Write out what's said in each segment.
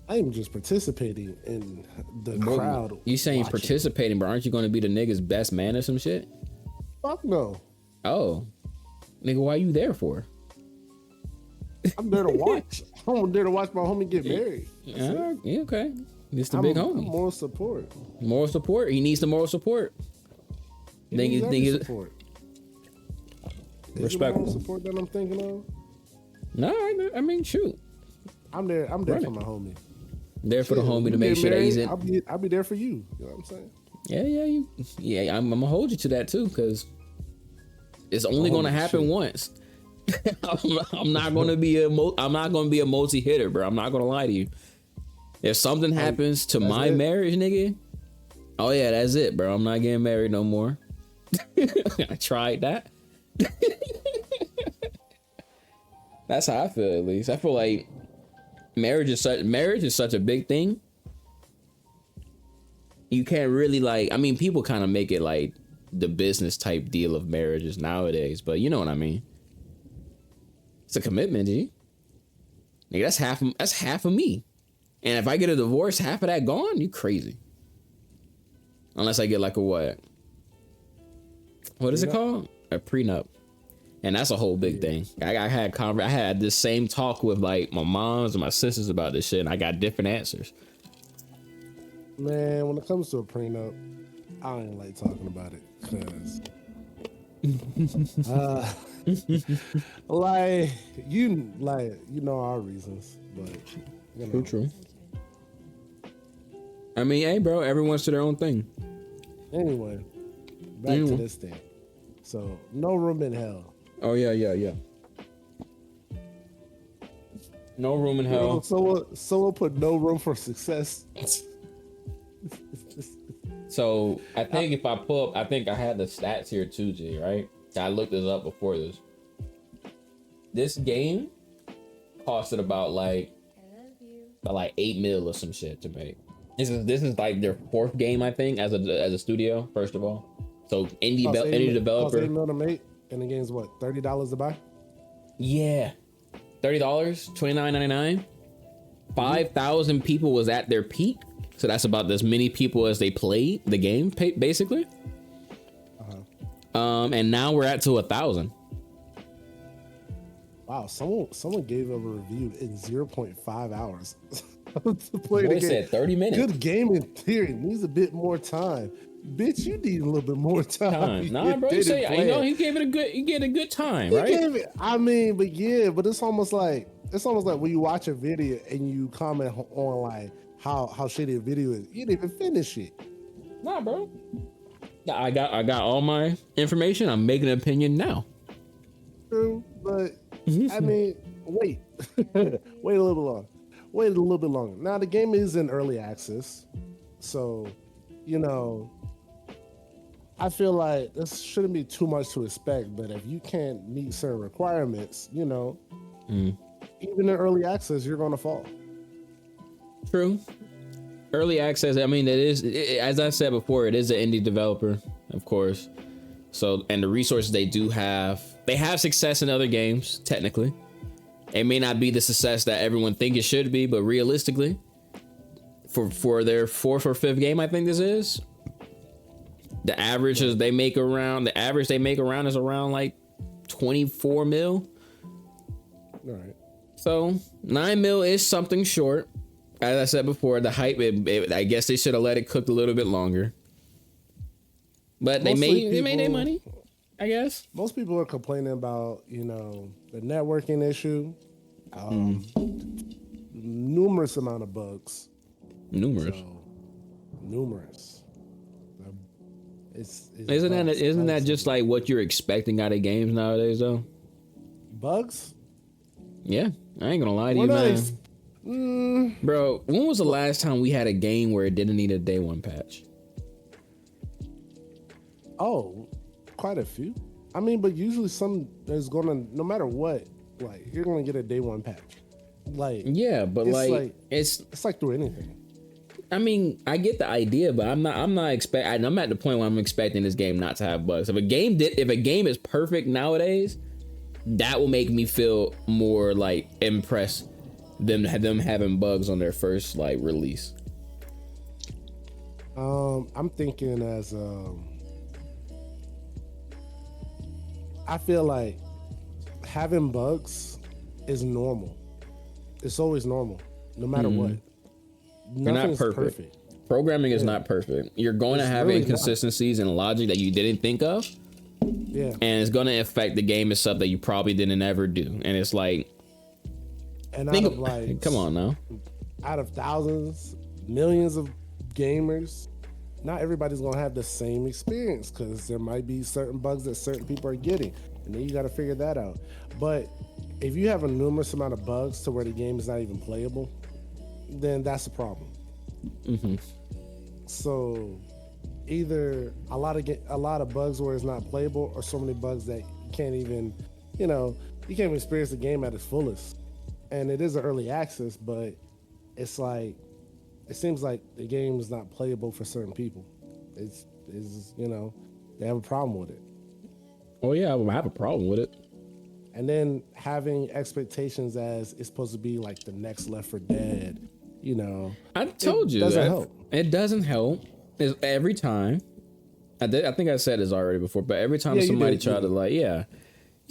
I'm just participating in the Bro, crowd. you saying watching. participating, but aren't you going to be the nigga's best man or some shit? Fuck no. Oh, nigga, why you there for? I'm there to watch. I'm there to watch my homie get married. Yeah, okay. Just the big homie. Moral support. Moral support. He needs the moral support. Think you support. Respectful. Is it moral support that I'm thinking of? No, I mean, shoot. I'm there for my homie. There for the homie to make sure that he's in. I'll be there for you. You know what I'm saying? Yeah. I'm gonna hold you to that too, because it's only gonna happen once. I'm not gonna be a multi hitter, bro. I'm not gonna lie to you. If something happens to my marriage, nigga, oh yeah, that's it, bro. I'm not getting married no more. I tried that. That's how I feel, at least. I feel like marriage is such a big thing. You can't really people kind of make it like the business type deal of marriages nowadays, but you know what I mean. It's a commitment, G. Nigga, that's half of me. And if I get a divorce, half of that gone, you crazy. Unless I get like a what? What is it called? A prenup. And that's a whole big thing. I had this same talk with like my moms and my sisters about this shit, and I got different answers. Man, when it comes to a prenup, I don't even like talking about it because you know our reasons, but you know. True. I mean, hey, bro, everyone's to their own thing. Anyway, back to this thing. So, no room in hell. Oh yeah. No room in hell. Someone put no room for success. So I think if I pull up, I think I had the stats here too, G, right? I looked this up before this. This game costed about 8 mil or some shit to make. This is like their 4th game, I think, as a studio, first of all. So indie developer. $8 mil to make, and the game's what, $30 to buy? Yeah. $30, $29.99. 5,000 people was at their peak. So that's about as many people as they played the game, basically. And now we're at to 1,000. Wow, someone gave a review in 0.5 hours to play the game. Said 30 minutes. Good game in theory needs a bit more time. Bitch, you need a little bit more time. Nah, bro, he gave it a good time, right? But it's almost like when you watch a video and you comment on like how shitty a video is. You didn't even finish it. Nah, bro. I got all my information. I'm making an opinion now. True, but I mean, wait a little bit longer. Now the game is in early access, so you know, I feel like this shouldn't be too much to expect. But if you can't meet certain requirements, you know, even in early access, you're gonna fall. True. Early access, I mean, as I said before, it is an indie developer, of course. So, and the resources they do have, they have success in other games, technically. It may not be the success that everyone think it should be, but realistically, for their 4th or 5th game, I think this is, the average they make around is around like 24 mil. All right. So 9 mil is something short. As I said before, the hype, I guess they should have let it cook a little bit longer. But they made their money, I guess. Most people are complaining about, you know, the networking issue. Numerous amount of bugs. Numerous. Isn't that just like what you're expecting out of games nowadays, though? Bugs? Yeah, I ain't gonna lie to you, man. Bro, when was the last time we had a game where it didn't need a day 1 patch? Oh, quite a few. I mean, but usually there's gonna, no matter what, like you're gonna get a day 1 patch. Like, yeah, but it's like through anything. I mean, I get the idea, but I'm at the point where I'm expecting this game not to have bugs. If a game is perfect nowadays, that will make me feel more like impressed them having bugs on their first like release? I'm thinking as I feel like having bugs is normal. It's always normal, no matter what. You're not Nothing's perfect. Programming is not perfect. You're going to have really inconsistencies and logic that you didn't think of. Yeah. And it's going to affect the game itself that you probably didn't ever do. And it's like, and out of like, come on now. Out of thousands, millions of gamers, not everybody's gonna have the same experience because there might be certain bugs that certain people are getting, and then you got to figure that out. But if you have a numerous amount of bugs to where the game is not even playable, then that's a problem. So either a lot of bugs where it's not playable, or so many bugs that you can't even, you can't even experience the game at its fullest. And it is an early access, but it's like, it seems like the game is not playable for certain people. It's they have a problem with it. Oh yeah, I have a problem with it. And then having expectations as it's supposed to be like the next Left 4 Dead, I told you doesn't help. It doesn't help. It's every time. I think I said this already before, but every time somebody try to you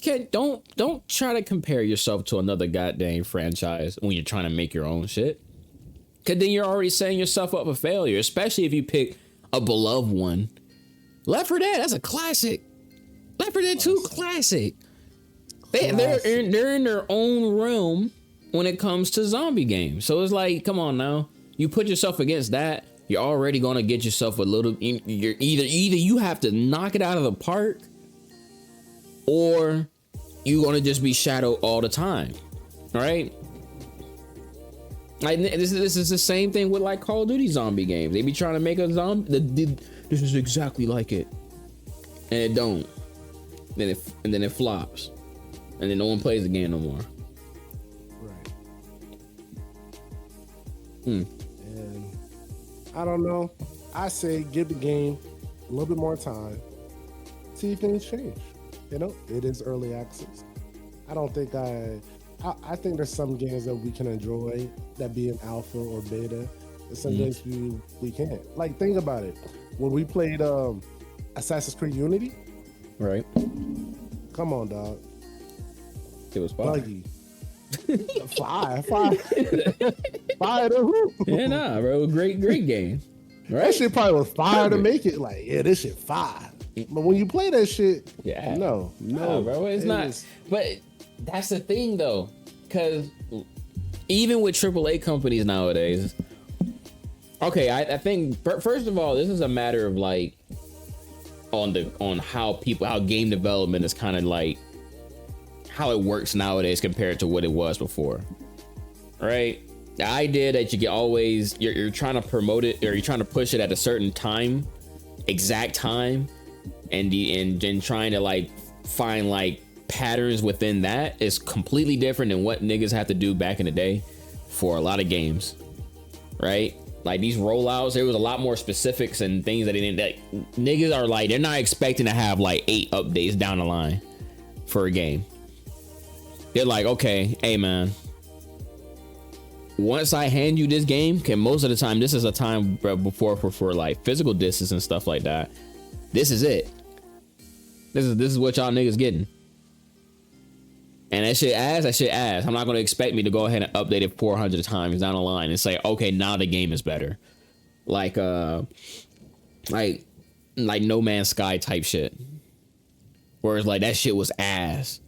can't don't try to compare yourself to another goddamn franchise when you're trying to make your own shit. Cause then you're already setting yourself up for failure, especially if you pick a beloved one. Left 4 Dead, that's a classic. Left 4 Dead 2, classic. They're in their own realm when it comes to zombie games. So it's like, come on now. You put yourself against that, you're already gonna get yourself a little. You're either you have to knock it out of the park, or you're gonna just be shadowed all the time, right? Like this is the same thing with like Call of Duty zombie games. They be trying to make a zombie. This is exactly like it, and it don't. Then it flops, and then no one plays the game no more. Right. And I don't know. I say give the game a little bit more time. See if things change. It is early access. I don't think I think there's some games that we can enjoy that be in alpha or beta. There's some games we can't. Like, think about it. When we played Assassin's Creed Unity, right? Come on, dog. It was fire. Buggy. Fire to who? Yeah, nah, bro. Great game. Right? That shit probably was fire to make it. Like, yeah, this shit fire. But when you play that shit, no, bro. It's not. But that's the thing, though, because even with AAA companies nowadays, okay, I think first of all, this is a matter of like on how game development is kind of like how it works nowadays compared to what it was before, right? The idea that you're trying to promote it, or you're trying to push it at a certain time, exact time, and then trying to like find like patterns within that is completely different than what niggas have to do back in the day for a lot of games, right? Like these rollouts, there was a lot more specifics and things that niggas are like, they're not expecting to have like 8 updates down the line for a game. They're like, okay, hey man, once I hand you this game, most of the time this is a time before for like physical distance and stuff like that. This is it. This is what y'all niggas getting. And that shit ass. I'm not gonna expect me to go ahead and update it 400 times down the line and say, okay, now the game is better. Like No Man's Sky type shit. Whereas like that shit was ass.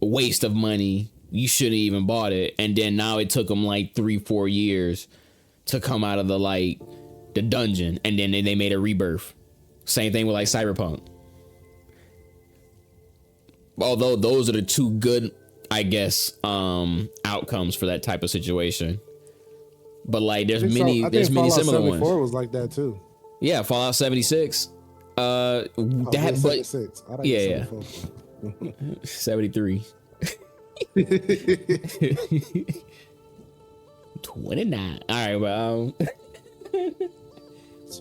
A waste of money. You shouldn't even bought it. And then now it took them like 3-4 years to come out of the dungeon, and then they made a rebirth. Same thing with like Cyberpunk. Although those are the two good, I guess, outcomes for that type of situation. But like there's many similar ones. Fallout 74 was like that too. Yeah, Fallout 76. That 76. But yeah. 73. 29. All right, well,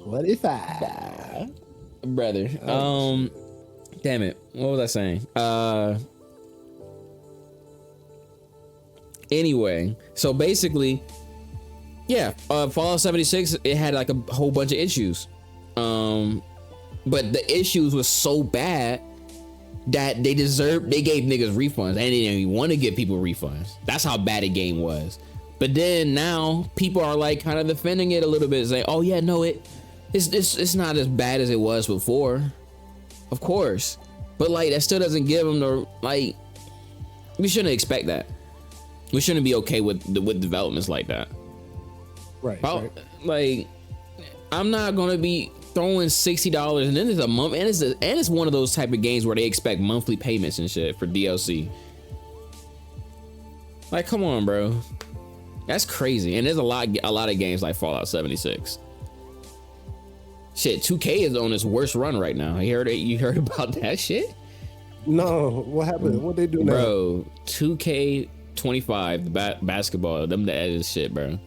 25. Brother. Damn it. What was I saying? Anyway, so basically, yeah, Fallout 76, it had like a whole bunch of issues. But the issues was so bad that they gave niggas refunds, and they didn't even want to give people refunds. That's how bad the game was. But then now people are like kind of defending it a little bit, saying, "Oh yeah, no, it's not as bad as it was before." Of course, but like that still doesn't give them the like. We shouldn't expect that. We shouldn't be okay with developments like that. Right. Like, I'm not gonna be throwing $60, and then it's a month, and it's one of those type of games where they expect monthly payments and shit for DLC. Like, come on, bro, that's crazy. And there's a lot of games like Fallout 76. Shit, 2K is on its worst run right now. You heard about that shit? No, what happened? What they do now? Bro, 2K25, the basketball, them the edge shit, bro.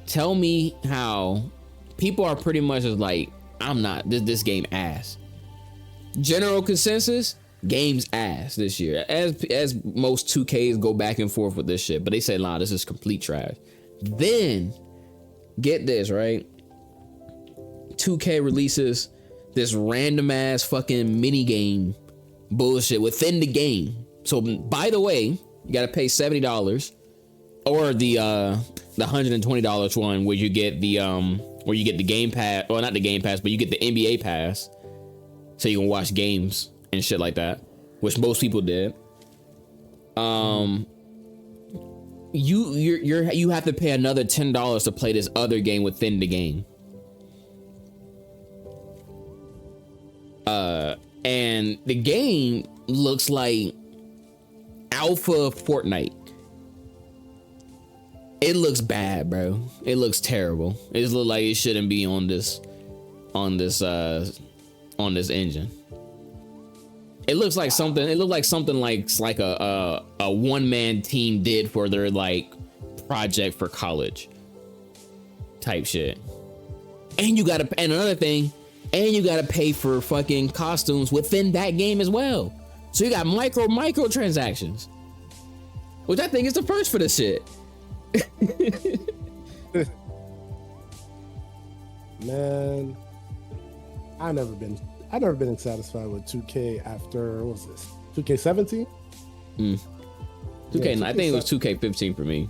Tell me how people are pretty much just like, I'm not, this game ass. General consensus, game's ass this year. As most 2Ks go back and forth with this shit, but they say, nah, this is complete trash. Then, get this, right? 2K releases this random ass fucking mini game bullshit within the game. So by the way, you gotta pay $70 or the $120 one where you get the Game Pass, or not the Game Pass, but you get the NBA Pass, so you can watch games and shit like that, which most people did. You have to pay another $10 to play this other game within the game. And the game looks like alpha Fortnite. It looks bad, bro. It looks terrible. It looks like it shouldn't be on this engine. It looks like something. It looked like something like a one-man team did for their like project for college type shit. And another thing. And you gotta pay for fucking costumes within that game as well. So you got micro transactions, which I think is the first for this shit. Man, I've never been satisfied with 2K after, what was this? 2K17? 2K, I think it was 2K15 for me.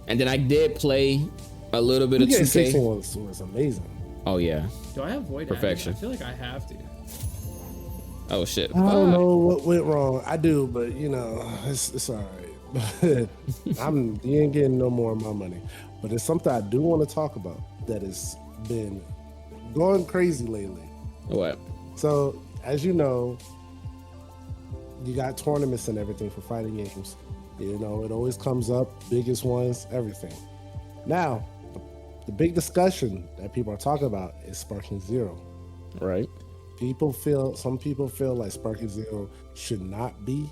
And then I did play a little bit of 2K. 2K16 was amazing. Oh yeah. Do I have void perfection? I feel like I have to. Oh shit. I don't know what went wrong. I do, but you know, it's all right. You ain't getting no more of my money. But it's something I do want to talk about that has been going crazy lately. What? So, as you know, you got tournaments and everything for fighting games. You know, it always comes up, biggest ones, everything. Now, the big discussion that people are talking about is Sparking Zero. Right. Some people feel like Sparking Zero should not be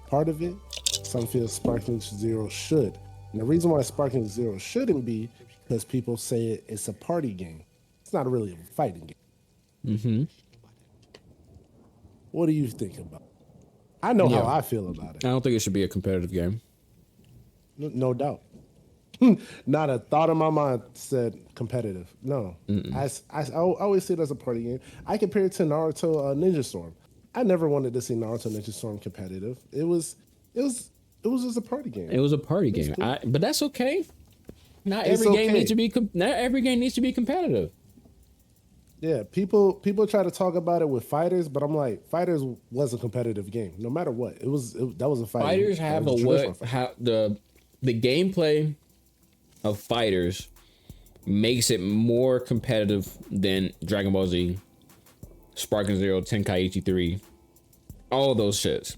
part of it. Some feel Sparking Zero should. And the reason why Sparking Zero shouldn't be, because people say it's a party game. It's not really a fighting game. Mm-hmm. What do you think about it? I know how I feel about it. I don't think it should be a competitive game. No doubt. Not a thought in my mind said competitive. No. I always see it as a party game. I compare it to Naruto Ninja Storm. I never wanted to see Naruto Ninja Storm competitive. It was just a party game. It was a party game. Cool. But that's okay. Not every game needs to be competitive. Yeah, people try to talk about it with fighters, but I'm like, fighters was a competitive game. No matter what, that was a fighting. Fighters have the gameplay of fighters makes it more competitive than Dragon Ball Z, Sparking Zero, Tenkaichi 3, all those shits.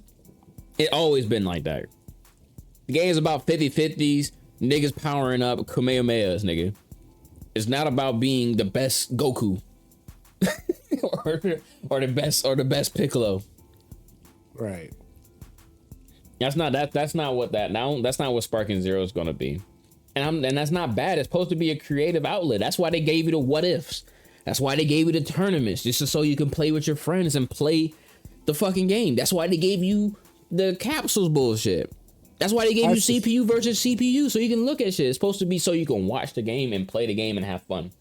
It always been like that. The game's about 50-50s, niggas powering up Kamehamehas, nigga. It's not about being the best Goku or the best Piccolo. Right. That's not what Sparking Zero is gonna be. And that's not bad. It's supposed to be a creative outlet. That's why they gave you the what ifs. That's why they gave you the tournaments, just so you can play with your friends and play the fucking game. That's why they gave you the capsules bullshit. That's why they gave you CPU versus CPU, so you can look at shit. It's supposed to be so you can watch the game and play the game and have fun.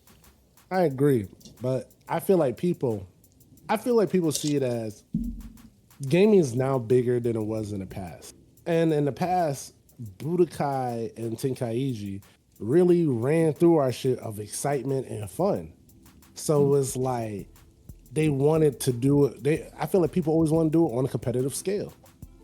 I agree, but I feel like people see it as gaming is now bigger than it was in the past. And in the past, Budokai and Tenkaichi really ran through our shit of excitement and fun. So it's like they wanted to do it. I feel like people always want to do it on a competitive scale.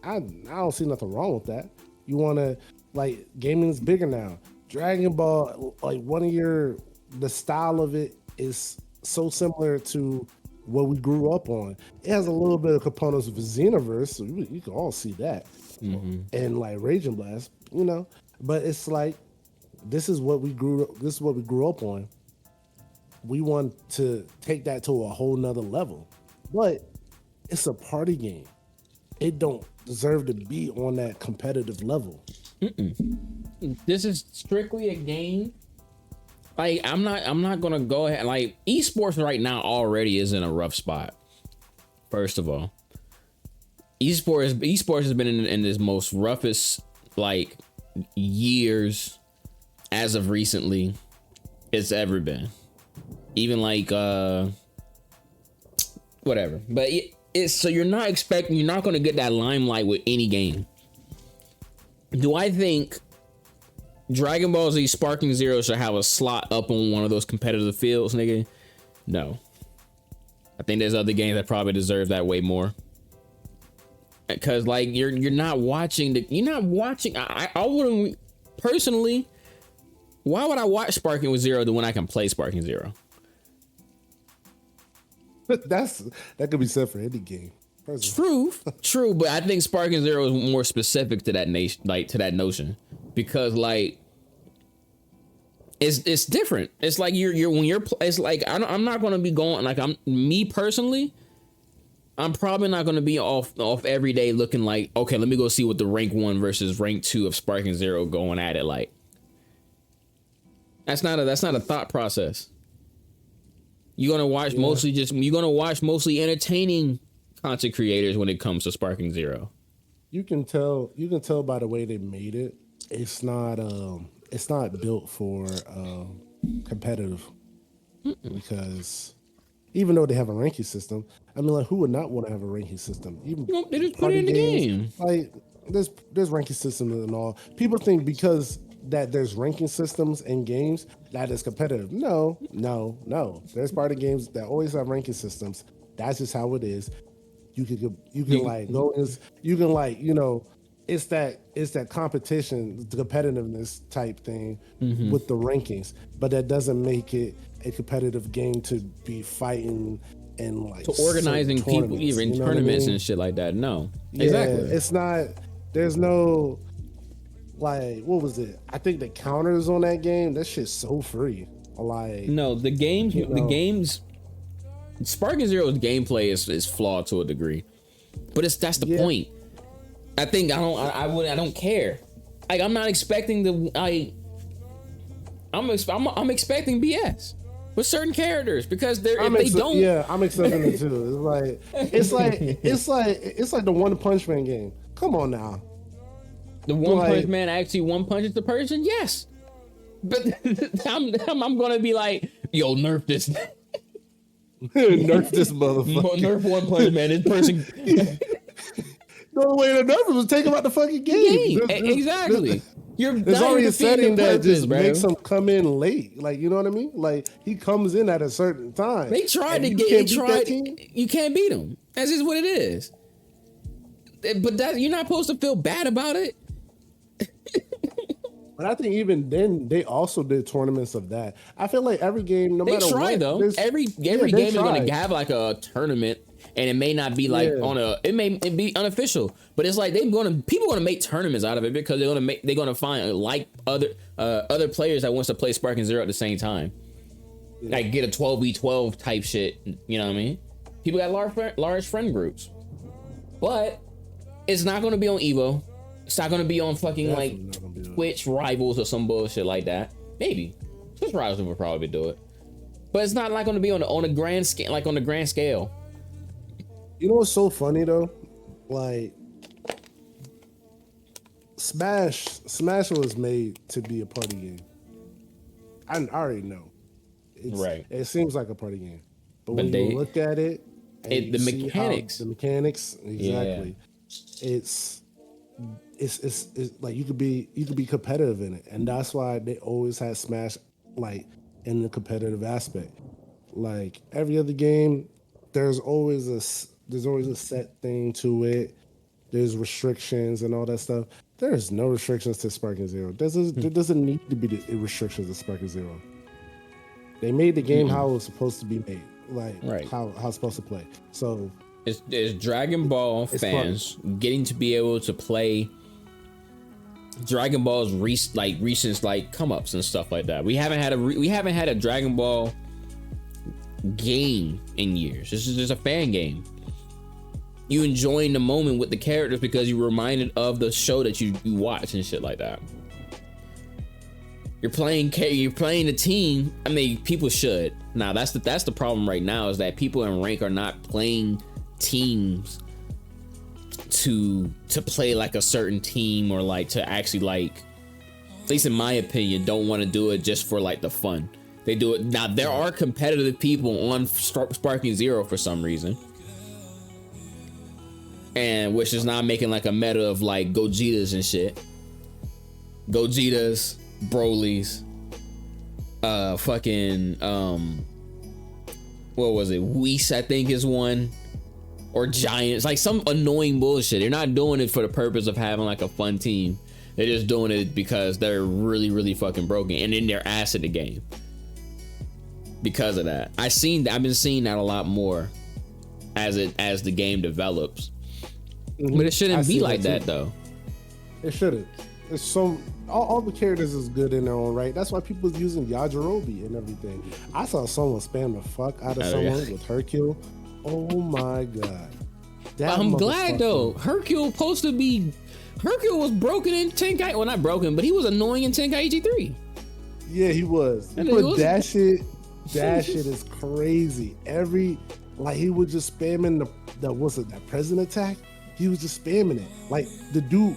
I don't see nothing wrong with that. You want to, like, gaming is bigger now. Dragon Ball, like, the style of it is so similar to what we grew up on. It has a little bit of components of the Xenoverse, so you can all see that. And like Raging Blast, but it's like this is what we grew up on. We want to take that to a whole nother level, but it's a party game. It don't deserve to be on that competitive level. This is strictly a game. Like, I'm not gonna go ahead. Like, esports right now already is in a rough spot. First of all, esports has been in this most roughest like years as of recently it's ever been. Even like whatever. But it's so you're not going to get that limelight with any game. Do I think Dragon Ball Z Sparking Zero should have a slot up on one of those competitive fields, nigga? No. I think there's other games that probably deserve that way more. Because like you're not watching. I wouldn't personally. Why would I watch Sparking with Zero when I can play Sparking Zero? That could be said for any game. True, but I think Sparking Zero is more specific to that notion, because like it's different. It's like it's like I'm not gonna be going like me personally. I'm probably not gonna be off every day looking like, okay, let me go see what the rank 1 versus rank 2 of Sparking Zero going at it like. That's not a thought process. You're gonna watch mostly entertaining content creators when it comes to Sparking Zero. You can tell by the way they made it. It's not built for competitive. Because even though they have a ranking system, I mean, like, who would not want to have a ranking system? Even they just put it in the game. Like, there's ranking systems and all. People think because that there's ranking systems in games that is competitive. No. There's part of games that always have ranking systems. That's just how it is. You can like go is you can like it's that competition, the competitiveness type thing with the rankings, but that doesn't make it a competitive game to be fighting and like to organizing people even tournaments and shit like that. No, exactly. It's not. There's no like what was it? I think the counters on that game, that shit's so free. Like no, the games. Sparking Zero's gameplay is flawed to a degree, but that's the point. I think I don't care. Like I'm not expecting I'm expecting BS with certain characters because I'm expecting it too. It's like the One Punch Man game. Come on now. The One Punch Man actually one punches the person, yes, but I'm gonna be like, yo, nerf this. Nerf this motherfucker. Nerf One Punch Man. This person. The only way to nerf him was take him out the fucking game. Exactly. There's already a setting that just makes him come in late. Like, you know what I mean? Like, he comes in at a certain time. You can't beat him. That's just what it is. But you're not supposed to feel bad about it. But I think even then they also did tournaments of that. I feel like every game, no matter what, though. Every game is going to have like a tournament, and it may not be like it may be unofficial, but it's like people going to make tournaments out of it because they're going to find like other players that wants to play Sparking Zero at the same time, like get a 12v12 type shit. You know what I mean? People got large friend groups, but it's not going to be on Evo. It's not going to be on fucking like Twitch Rivals or some bullshit like that. Maybe Twitch Rivals will probably do it, but it's not like going to be on a grand scale, like on the grand scale. You know what's so funny though? Like, Smash was made to be a party game. I already know. Right. It seems like a party game, but when But you look at it and you the see mechanics, how the mechanics exactly, it's like you could be competitive in it, and that's why they always had Smash like in the competitive aspect. Like every other game, there's always a set thing to it. There's restrictions and all that stuff. There's no restrictions to Sparking Zero. There doesn't need to be the restrictions to Sparking Zero. They made the game how it was supposed to be made, like how it's supposed to play. So it's Dragon Ball fans getting to be able to play Dragon Ball's recent like come ups and stuff like that. We haven't had a Dragon Ball game in years. This is just a fan game. You enjoying the moment with the characters because you're reminded of the show that you watch and shit like that. You're playing a team. I mean, people should. Now that's the problem right now, is that people in rank are not playing teams to play like a certain team, or like to actually, like, at least in my opinion, don't want to do it just for like the fun. They do it. Now there are competitive people on Sparking Zero for some reason, and which is not making like a meta of like Gogetas and shit. Gogetas, Brolys, what was it? Whis, I think, is one. Or Giants, like some annoying bullshit. They're not doing it for the purpose of having like a fun team. They're just doing it because they're really, really fucking broken, and then they're ass at the game. Because of that, I've been seeing that a lot more as the game develops. But it shouldn't be like that though. It shouldn't. It's so all the characters is good in their own right. That's why people is using Yajirobe and everything. I saw someone spam the fuck out of someone with Hercule. Oh my god. I'm glad though. Hercule was broken in Tenkaichi. Well, not broken, but he was annoying in Tenkaichi 3. Yeah, he was. But that shit is crazy. He was just spamming that present attack. He was just spamming it. Like the dude,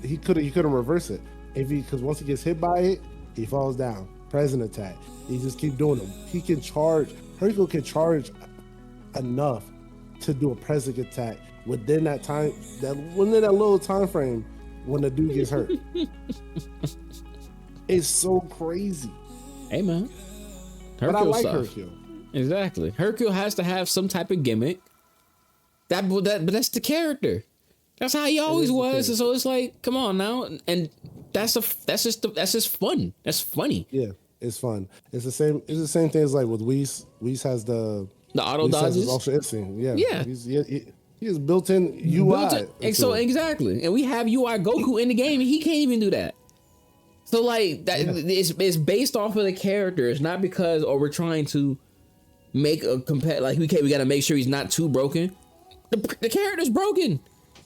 he couldn't reverse it. Because once he gets hit by it, he falls down. Present attack. He just keep doing it. He can charge. Hercule can charge enough to do a present attack within that time, within that little time frame when the dude gets hurt. It's so crazy. Hey man, but I like Hercule. Exactly. Hercule has to have some type of gimmick. But that's the character. That's how he always was. And so it's like, come on now, and that's just fun. That's funny. Yeah, it's fun. It's the same thing as like with Whis. Whis has the auto dodges. Ultra instinct. Yeah. Yeah. He has built-in UI. Exactly. And we have UI Goku in the game, and he can't even do that. So like that, it's based off of the character. It's not because we're trying to make a like we got to make sure he's not too broken. The character's broken.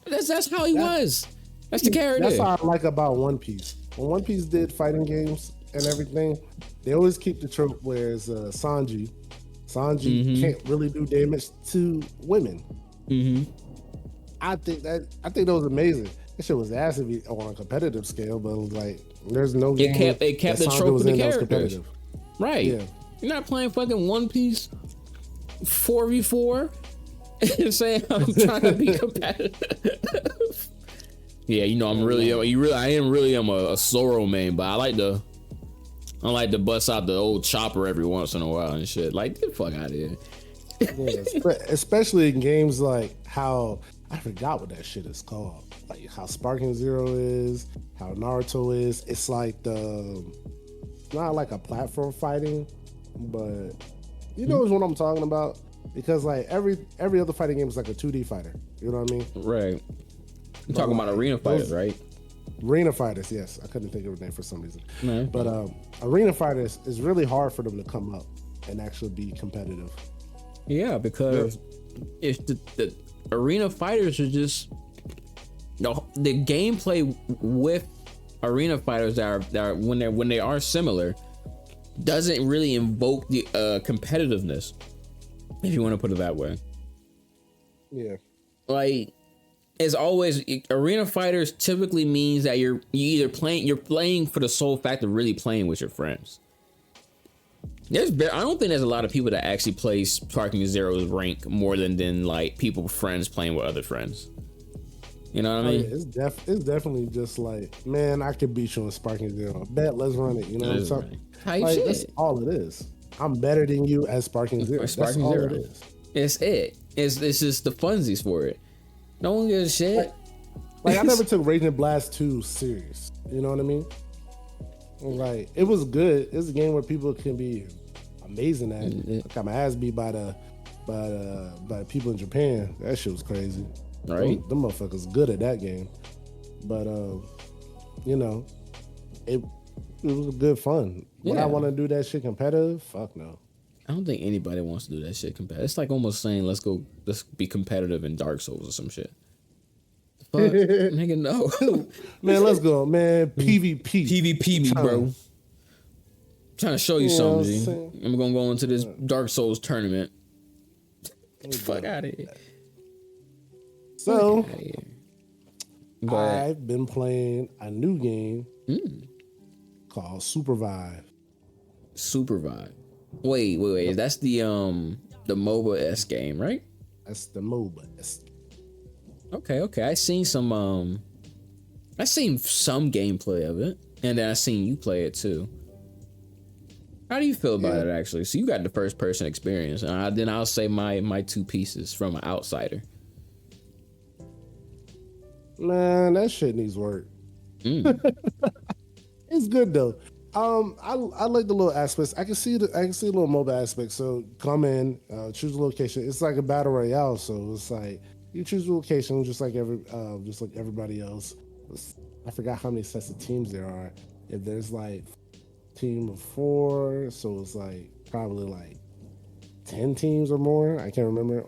That's how he was. That's the character. That's what I like about One Piece. When One Piece did fighting games and everything, they always keep the trope where Sanji can't really do damage to women. I think that was amazing. That shit was ass on a competitive scale, but it was like there's no game. It kept the trope of the characters. Right. Yeah. You're not playing fucking One Piece 4v4 and saying I'm trying to be competitive. Yeah, I am really a Zoro main, but I like to bust out the old chopper every once in a while and shit. Like, get the fuck out of here. Yeah, especially in games like how I forgot what that shit is called. Like how Sparking Zero is, how Naruto is. It's like not like a platform fighting, but you know what I'm talking about. Because like every other fighting game is like a 2D fighter. You know what I mean? Right. You're talking about arena fighters, right? Arena fighters, yes. I couldn't think of a name for some reason. No. But arena fighters is really hard for them to come up and actually be competitive. Yeah, because if the arena fighters are just the gameplay with arena fighters that are when they are similar doesn't really invoke the competitiveness, if you want to put it that way. Yeah. Like As always, arena fighters typically means that you're playing for the sole fact of really playing with your friends. I don't think there's a lot of people that actually play Sparking Zero's rank more than like friends playing with other friends. You know what I mean? It's definitely just like, man, I could beat you in Sparking Zero. Bet, let's run it. You know what I'm saying? Like, that's all it is. I'm better than you at Sparking Zero. That's all it is. It's just the funsies for it. No one gives a shit. Like I never took Raging Blast 2 serious. You know what I mean? Like it was good. It's a game where people can be amazing at it. I got my ass beat by people in Japan. That shit was crazy. Right? Them motherfuckers good at that game. But you know, it was good fun. Would I want to do that shit competitive? Fuck no. I don't think anybody wants to do that shit competitive. It's like almost saying let's be competitive in Dark Souls or some shit. Fuck, nigga, no. Man, let's go, man. PvP. PvP me, bro. I'm trying to show you something, G. I'm gonna go into this Dark Souls tournament. Get the fuck out of here. So, I've been playing a new game called Supervive. Supervive. Wait. That's the MOBA-esque game, right? That's the MOBA-esque. Okay. I seen some gameplay of it, and then I seen you play it too. How do you feel about it, actually? So you got the first person experience, and then I'll say my 2 pieces from an outsider. Man, that shit needs work. It's good though. I like the little aspects. I can see a little mobile aspect. So come in, choose a location. It's like a battle royale. So it's like you choose a location just like everybody else. I forgot how many sets of teams there are. If there's like team of 4, so it's like probably like 10 teams or more. I can't remember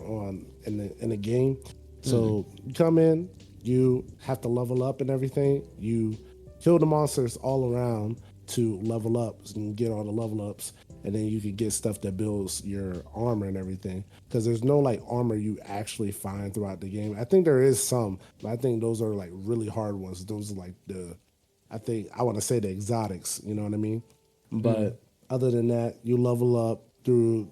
in the game. So you come in, you have to level up and everything. You kill the monsters all around to level up, so you can get all the level ups, and then you can get stuff that builds your armor and everything. Because there's no like armor you actually find throughout the game. I think there is some, but I think those are like really hard ones. Those are like I want to say the exotics. You know what I mean? But other than that, you level up through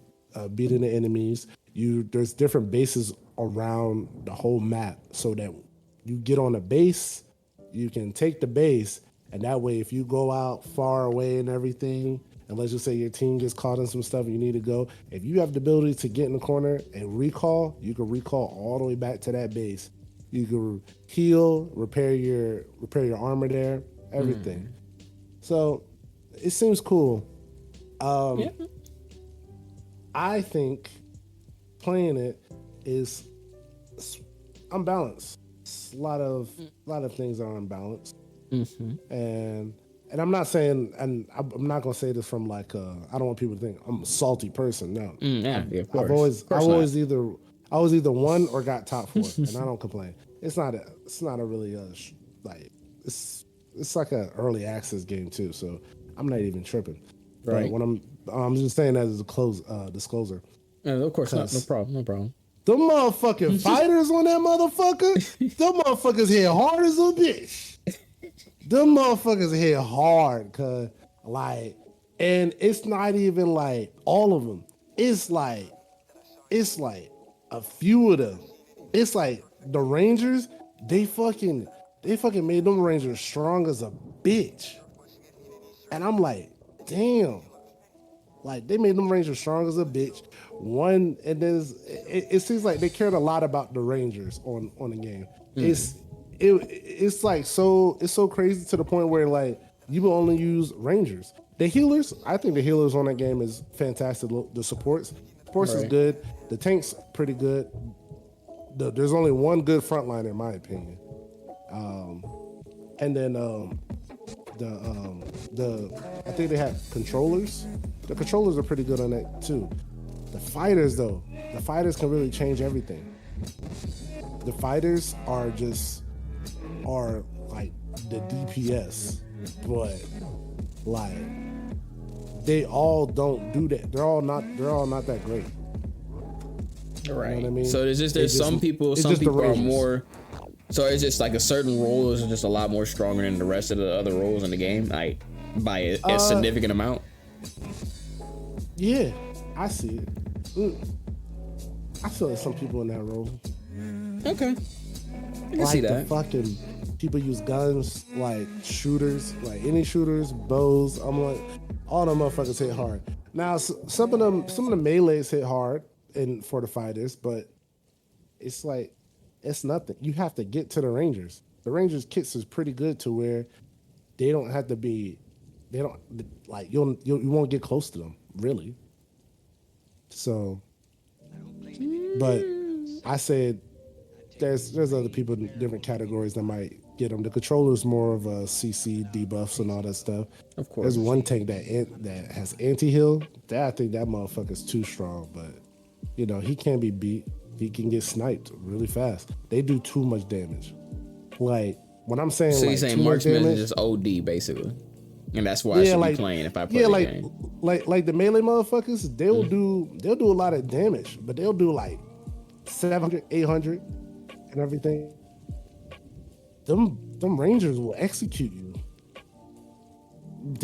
beating the enemies. There's different bases around the whole map, so that you get on a base, you can take the base. And that way, if you go out far away and everything, and let's just say your team gets caught in some stuff and you need to go, if you have the ability to get in the corner and recall, you can recall all the way back to that base. You can heal, repair your armor there, everything. So it seems cool. I think playing it is unbalanced. A lot of things are unbalanced. And I'm not saying, and I'm not gonna say this from like I don't want people to think I'm a salty person. No, of course. I was either won or got top 4, and I don't complain. It's not a really like it's like an early access game too, so I'm not even tripping. Right. But when I'm just saying that as a disclosure. Yeah, of course, no problem. The motherfucking fighters on that motherfucker, them motherfuckers hit hard as a bitch. Them motherfuckers hit hard, cause like, and it's not even like all of them. It's like a few of them. It's like the Rangers. They fucking made them Rangers strong as a bitch. And I'm like, damn. Like they made them Rangers strong as a bitch. And then it seems like they cared a lot about the Rangers on the game. It's like it's so crazy to the point where like you will only use Rangers. The healers, I think the healers on that game is fantastic. The supports is good. The tanks pretty good. There's only one good frontliner in my opinion. And then I think they have controllers. The controllers are pretty good on that too. The fighters though, the fighters can really change everything. The fighters are like the DPS, but like they all don't do that. They're all not that great. Right. You know what I mean? So there's some people are more So it's just like a certain role is just a lot more stronger than the rest of the other roles in the game, like by a significant amount. Yeah, I see it. I feel like some people in that role. Okay, I can see that. The fucking people use guns like shooters, like any shooters, bows. I'm like, all them motherfuckers hit hard. Now some of the melees hit hard and for the fighters, but it's like it's nothing. You have to get to the Rangers. The Rangers kicks is pretty good to where they don't have to be. They don't like you won't get close to them really. So, but I said there's other people in different categories that might get them. The controller's more of a CC debuffs and all that stuff. Of course, there's one tank that has anti-heal. That I think that motherfucker's too strong, but you know he can't be beat. He can get sniped really fast. They do too much damage. Like when I'm saying, so like, you're saying marksman is just OD basically, and that's why I should be playing if I play the game. Like the melee motherfuckers, they'll do a lot of damage, but they'll do like 700, 800 and everything. Them Rangers will execute you.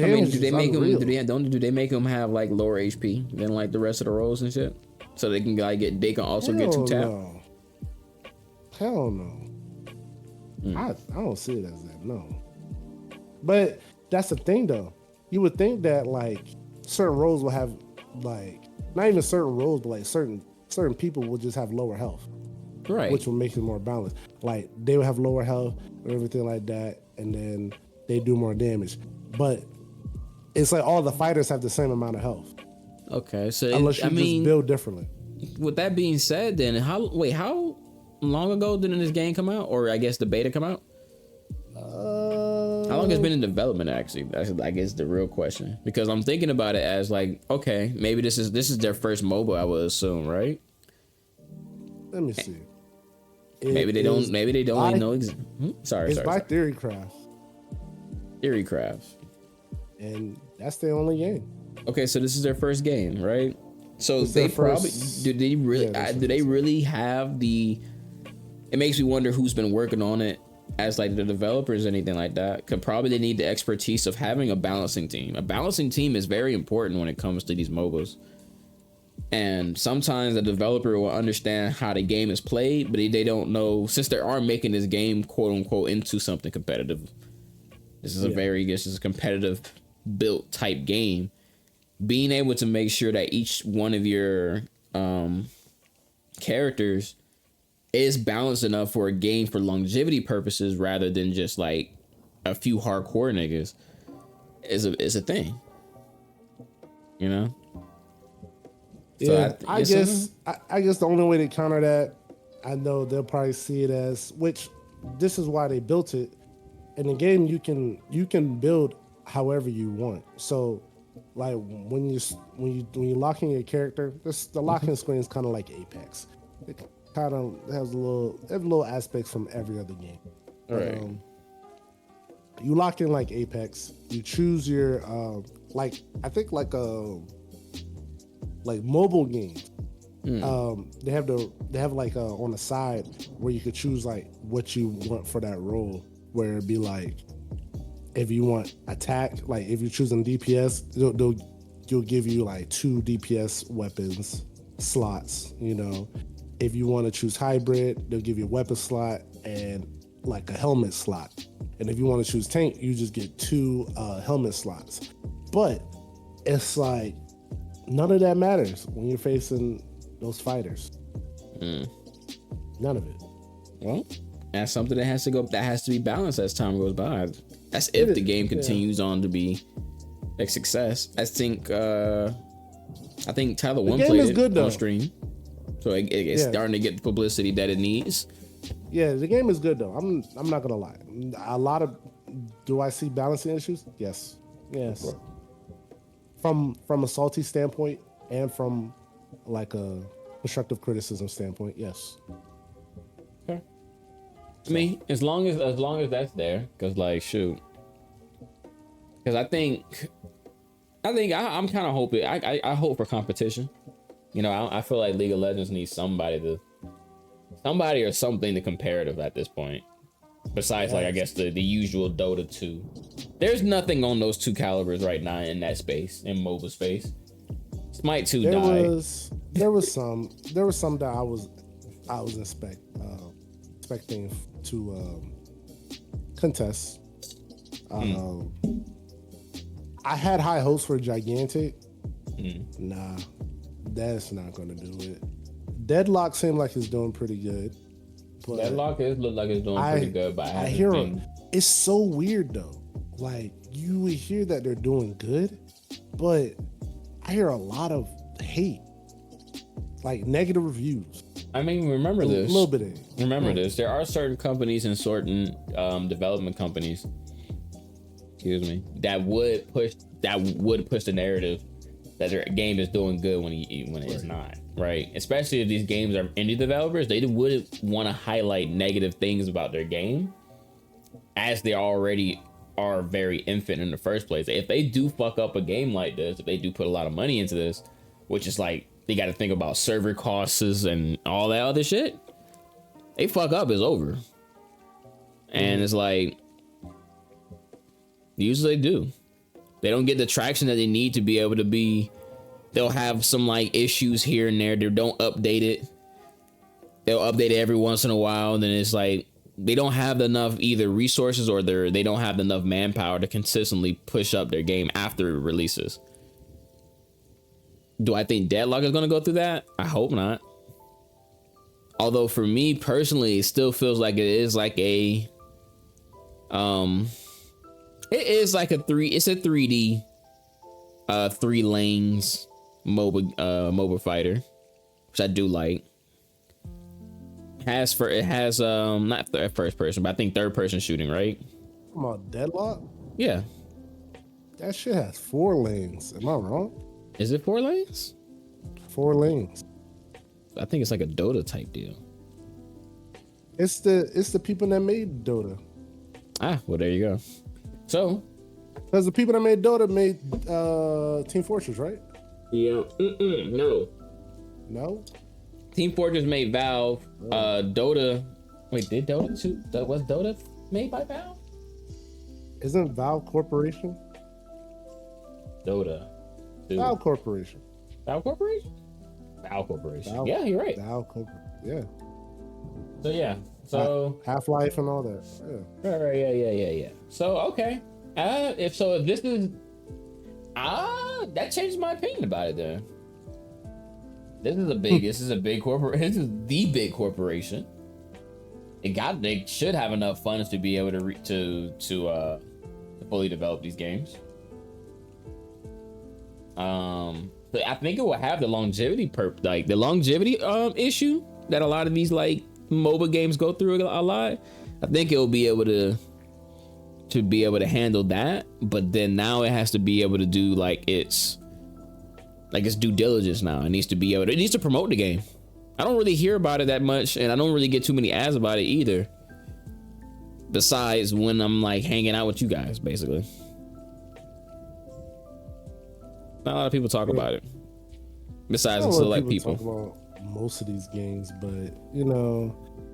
I mean, do they make them? Do they make them have like lower HP than like the rest of the roles and shit, so they can like get also get 2 tap? No. Hell no. I don't see it as that. No. But that's the thing though. You would think that like certain roles will have like not even certain roles, but like certain people will just have lower health. Right. Which will make it more balanced. Like they will have lower health and everything like that, and then they do more damage. But it's like all the fighters have the same amount of health. Okay, so unless you just build differently. With that being said, then how long ago did this game come out, or I guess the beta come out? How long has it been in development? Actually, that's I guess the real question, because I'm thinking about it as like, okay, maybe this is their first mobile, I would assume, right? Let me see. Maybe they don't even know. Sorry. By Theorycraft. Theorycraft. And that's their only game. Okay, so this is their first game, right? So they probably do they really have the? It makes me wonder who's been working on it as like the developers or anything like that. Could probably they need the expertise of having a balancing team. A balancing team is very important when it comes to these MOBAs. And sometimes the developer will understand how the game is played, but they don't know, since they are making this game quote unquote into something competitive. This is a competitive built type game. Being able to make sure that each one of your characters is balanced enough for a game for longevity purposes rather than just like a few hardcore niggas is a thing. You know? So yeah, I guess the only way to counter that, I know they'll probably see it as, which this is why they built it. In the game, you can build however you want. So, like when you lock in your character, the locking screen is kind of like Apex. It kind of has little aspects from every other game. All right. You lock in like Apex. You choose your like mobile games. They have like on the side where you could choose like what you want for that role, where it'd be like if you want attack, like if you're choosing DPS, they'll give you like 2 DPS weapons slots, you know. If you want to choose hybrid, they'll give you a weapon slot and like a helmet slot. And if you want to choose tank, you just get 2 helmet slots. But it's like none of that matters when you're facing those fighters. None of it. Well, that's something that has to be balanced as time goes by. That's if the game continues on to be a success. I think Tyler One played it on stream, so it's starting to get the publicity that it needs. Yeah, the game is good though. I'm not gonna lie. Do I see balancing issues? Yes. From a salty standpoint and from like a constructive criticism standpoint, yes. Okay. I mean, as long as that's there, because like shoot, because I think I'm kind of hoping. I hope for competition. You know, I feel like League of Legends needs somebody or something to comparative at this point. Besides, like, I guess the usual Dota 2. There's nothing on those two calibers right now in that space, in mobile space. Smite 2 died. There was some that I was expecting to contest. I had high hopes for Gigantic. Nah, that's not gonna do it. Deadlock seemed like it's doing pretty good. But Deadlock look like it's doing pretty good, but I hear it's so weird though. Like you would hear that they're doing good, but I hear a lot of hate, like negative reviews. I mean, remember this. A little bit of it. Remember this. There are certain companies and certain development companies, excuse me, that would push the narrative that their game is doing good when it is not, right? Especially if these games are indie developers, they wouldn't want to highlight negative things about their game, as they already are very infant in the first place. If they do fuck up a game like this, if they do put a lot of money into this, which is like they got to think about server costs and all that other shit, they fuck up, it's over. And it's like, usually they do. They don't get the traction that they need to be able to be. They'll have some like issues here and there. They don't update it. They'll update it every once in a while. And then it's like, they don't have enough either resources or they don't have enough manpower to consistently push up their game after it releases. Do I think Deadlock is going to go through that? I hope not. Although for me personally, it still feels like it is like a, it is like it's a 3D, 3 lanes MOBA fighter, which I do like. It has not first person, but I think third person shooting, right? Come on, Deadlock? Yeah. That shit has 4 lanes. Am I wrong? Is it 4 lanes? 4 lanes. I think it's like a Dota type deal. It's the people that made Dota. Ah, well, there you go. So, because the people that made Dota made Team Fortress, right? Yeah. No. Team Fortress made Valve. Dota. Wait, did Dota 2? Was Dota made by Valve? Isn't Valve Corporation? Dota 2. Valve Corporation. Valve Corporation? Valve Corporation. Yeah, you're right. Valve Corporation. Yeah. So yeah. So Half-Life and all that. Yeah. Right. Yeah. So okay. If this is that changes my opinion about it then. This is a big corporation. This is the big corporation. They should have enough funds to be able to fully develop these games. But I think it will have the longevity issue that a lot of these like MOBA games go through a lot. I think it will be able to handle that, but then now it has to be able to do its due diligence now. It needs to promote the game. I don't really hear about it that much, and I don't really get too many ads about it either. Besides when I'm like hanging out with you guys, basically. Not a lot of people talk about it. Besides, it's like people talk about most of these games, but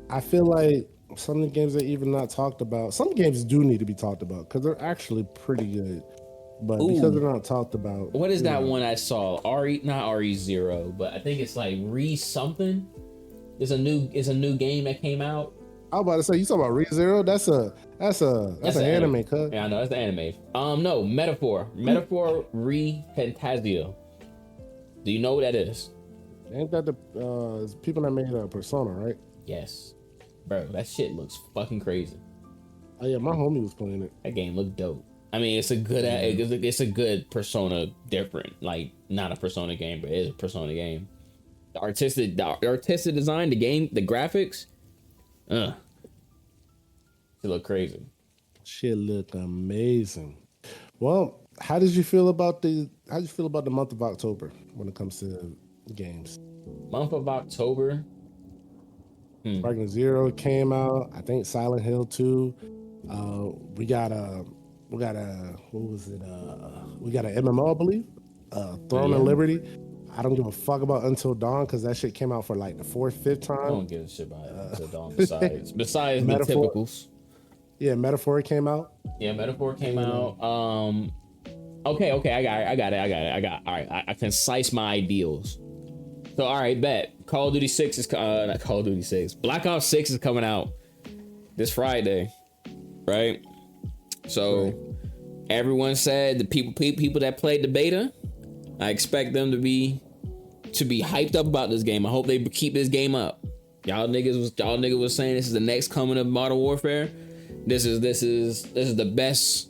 I feel like some of the games are even not talked about. Some games do need to be talked about because they're actually pretty good, but because they're not talked about. What is that one I saw? Not RE0, but I think it's like Re something. It's a new game that came out. I was about to say, you talking about ReZero? That's an anime, cuz. Yeah, I know, that's the anime. No, Metaphor Re Fantasio. Do you know what that is? Ain't that the people that made Persona, right? Yes, bro, that shit looks fucking crazy. Oh yeah, my homie was playing it. That game looked dope. I mean, it's a good Persona, different, like not a Persona game, but it is a Persona game. The artistic design, the game, the graphics, it look crazy. Shit look amazing. Well, how did you feel about the month of October when it comes to games? Month of October. Sparking Zero came out. I think Silent Hill 2. We got what was it? We got an MMO, I believe. Throne of Liberty. I don't give a fuck about Until Dawn because that shit came out for like the 4th, 5th time. I don't give a shit about Until Dawn besides the typicals. Yeah, Metaphor came out. Yeah, Metaphor came out. Okay, I got it. All right, I concise my ideals. So, all right, bet. Call of Duty 6 is not Call of Duty 6. Black Ops 6 is coming out this Friday, right? So, right. Everyone said the people that played the beta, I expect them to be hyped up about this game. I hope they keep this game up. Y'all niggas was saying this is the next coming of Modern Warfare. This is the best.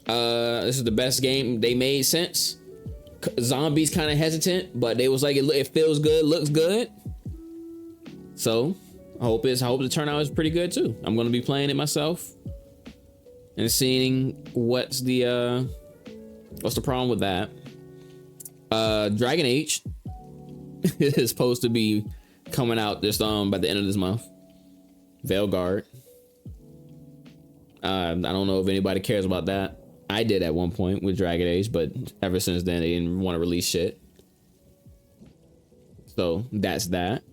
This is the best game they made since. Zombies kind of hesitant, but they was like it feels good, looks good. So I hope the turnout is pretty good too. I'm gonna be playing it myself and seeing what's the problem with that. Dragon Age is supposed to be coming out this by the end of this month. Veilguard. I don't know if anybody cares about that. I did at one point with Dragon Age, but ever since then they didn't want to release shit. So that's that.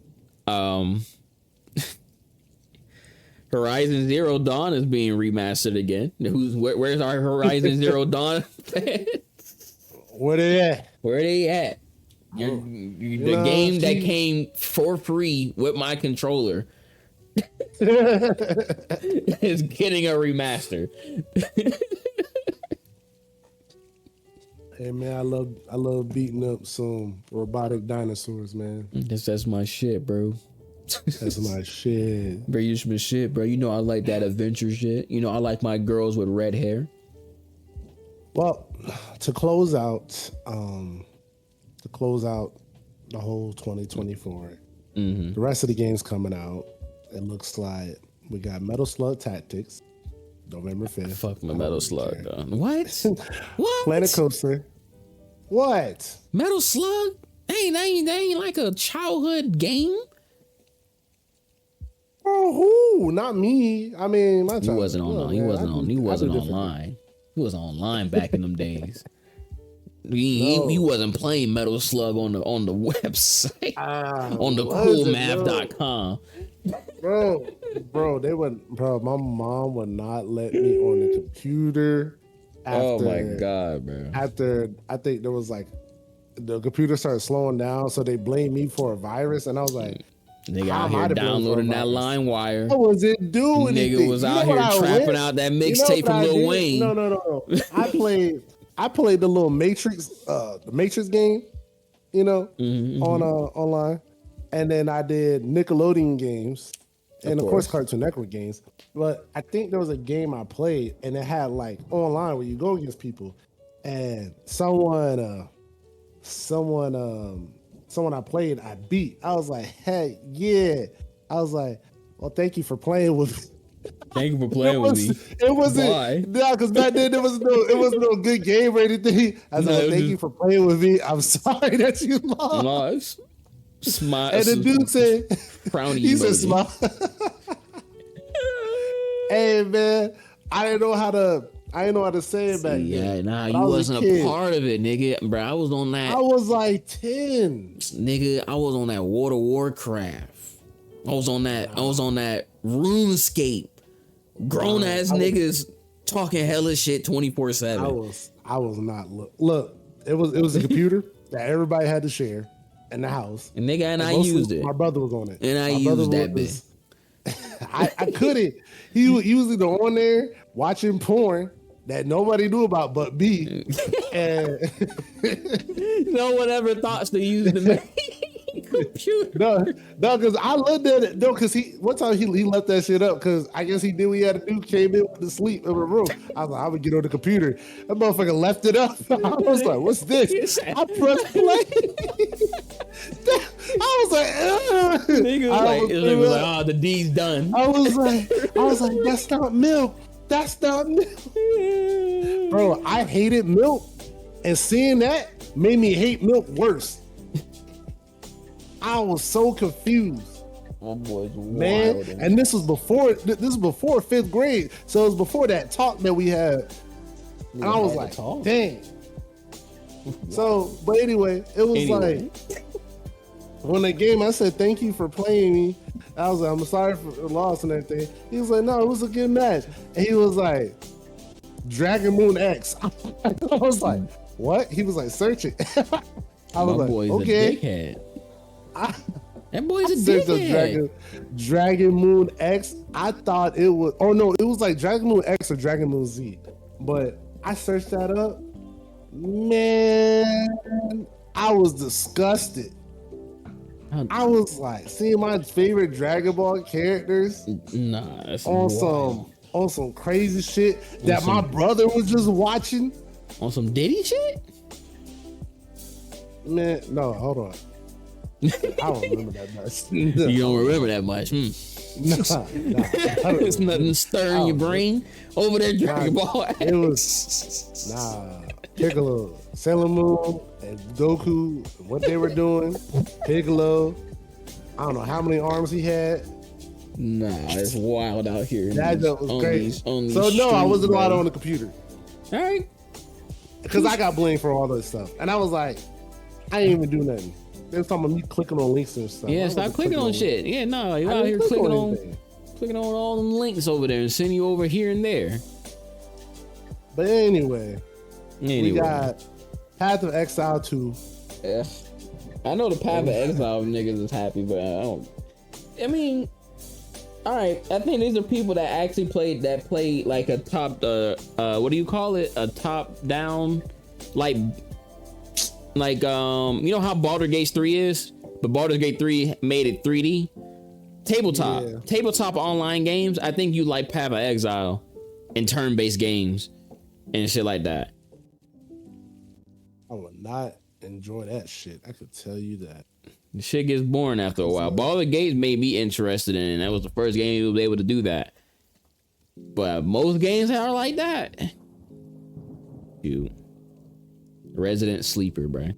Horizon Zero Dawn is being remastered again. Where's our Horizon Zero Dawn fans? Where they at? The game that came for free with my controller is getting a remaster. Hey man, I love beating up some robotic dinosaurs, man. That's my shit, bro. That's my shit. Bro, you some shit, bro. You know I like that adventure shit. You know I like my girls with red hair. Well, to close out the whole 2024, the rest of the games coming out. It looks like we got Metal Slug Tactics, November 5th. Fuck my Metal Slug, though. What? What? Planet Coaster. What? Metal Slug? That ain't like a childhood game. Oh, who? Not me. I mean, my child. He wasn't online. He wasn't online. He was online back in them days. He wasn't playing Metal Slug on the website. On the coolmath.com. Bro, my mom would not let me on the computer. Oh my God, bro. After, I think there was like, the computer started slowing down, so they blamed me for a virus, and I was like, nigga out here downloading that LimeWire. I wasn't doing anything. Nigga was out here trapping out that mixtape from Lil Wayne. No. I played the little Matrix game, on online. And then I did Nickelodeon games, and of course Cartoon Network games. But I think there was a game I played, and it had like online where you go against people, and someone I played, I beat. I was like, hey, yeah. I was like, well, thank you for playing with me. Thank you for playing with me. It wasn't, because back then it was no good game or anything. I was like, thank you for playing with me. I'm sorry that you lost. Smile. And the dude said, he said, smile. Hey man, I didn't know how to say it back then. Yeah, nah, you wasn't a part of it, nigga. Bro, I was on that. I was like 10. Nigga, I was on that World of Warcraft. I was on that RuneScape. Grown ass niggas talking hella shit 24/7. I was not look. It was a computer that everybody had to share in the house. And nigga, and I used it. My brother was on it. And I used that bitch. I couldn't. He was either on there watching porn that nobody knew about but me. And no one ever thought to use the computer. No, because I looked at it. No, because one time he left that shit up because I guess he knew what he had to do. Came in to sleep in the room. I was like, I would get on the computer. That motherfucker left it up. I was like, what's this? I pressed play. I was like, nigga was like, oh, the D's done. I was like, that's not milk. That's not milk. Bro, I hated milk, and seeing that made me hate milk worse. I was so confused. My boy's man, wild, and this was before 5th grade, so it was before that talk that we had. And I was like, dang. So, but anyway, it was like when the game, I said, thank you for playing me. I was like, I'm sorry for the loss and everything. He was like, no, it was a good match. And he was like, Dragon Moon X. I was like, what? He was like, search it. I was My like, boy's okay. a dickhead. That boy's a dickhead. Dragon Moon X. I thought it was. Oh no, it was like Dragon Moon X or Dragon Moon Z. But I searched that up. Man, I was disgusted. I was like, seeing my favorite Dragon Ball characters on some crazy shit that my brother was just watching. On some Diddy shit? Man, no, hold on. I don't remember that much. You don't remember that much? Nah. There's nothing stirring your brain over there, Dragon Ball. It was Piccolo, Sailor Moon, and Goku. What they were doing, Piccolo. I don't know how many arms he had. Nah, it's wild out here. That was crazy. So no, I wasn't allowed on the computer. All right. Because I got blamed for all that stuff, and I was like, I ain't even do nothing. They was talking about me clicking on links and stuff. Yeah, stop clicking on shit. Yeah, no, you out here clicking on all them links over there and sending you over here and there. But anyway. We got Path of Exile 2. Yeah. I know the Path of Exile niggas is happy, but I don't. I mean, all right. I think these are people that actually played like a top. What do you call it? A top down, like you know how Baldur's Gate 3 is, but Baldur's Gate 3 made it 3D. Tabletop online games. I think you like Path of Exile and turn-based games and shit like that. I would not enjoy that shit. I could tell you that. The shit gets boring after a while. Baldur's Gate made me interested in it, and that was the first game you was able to do that. But most games are like that. You resident sleeper, bro.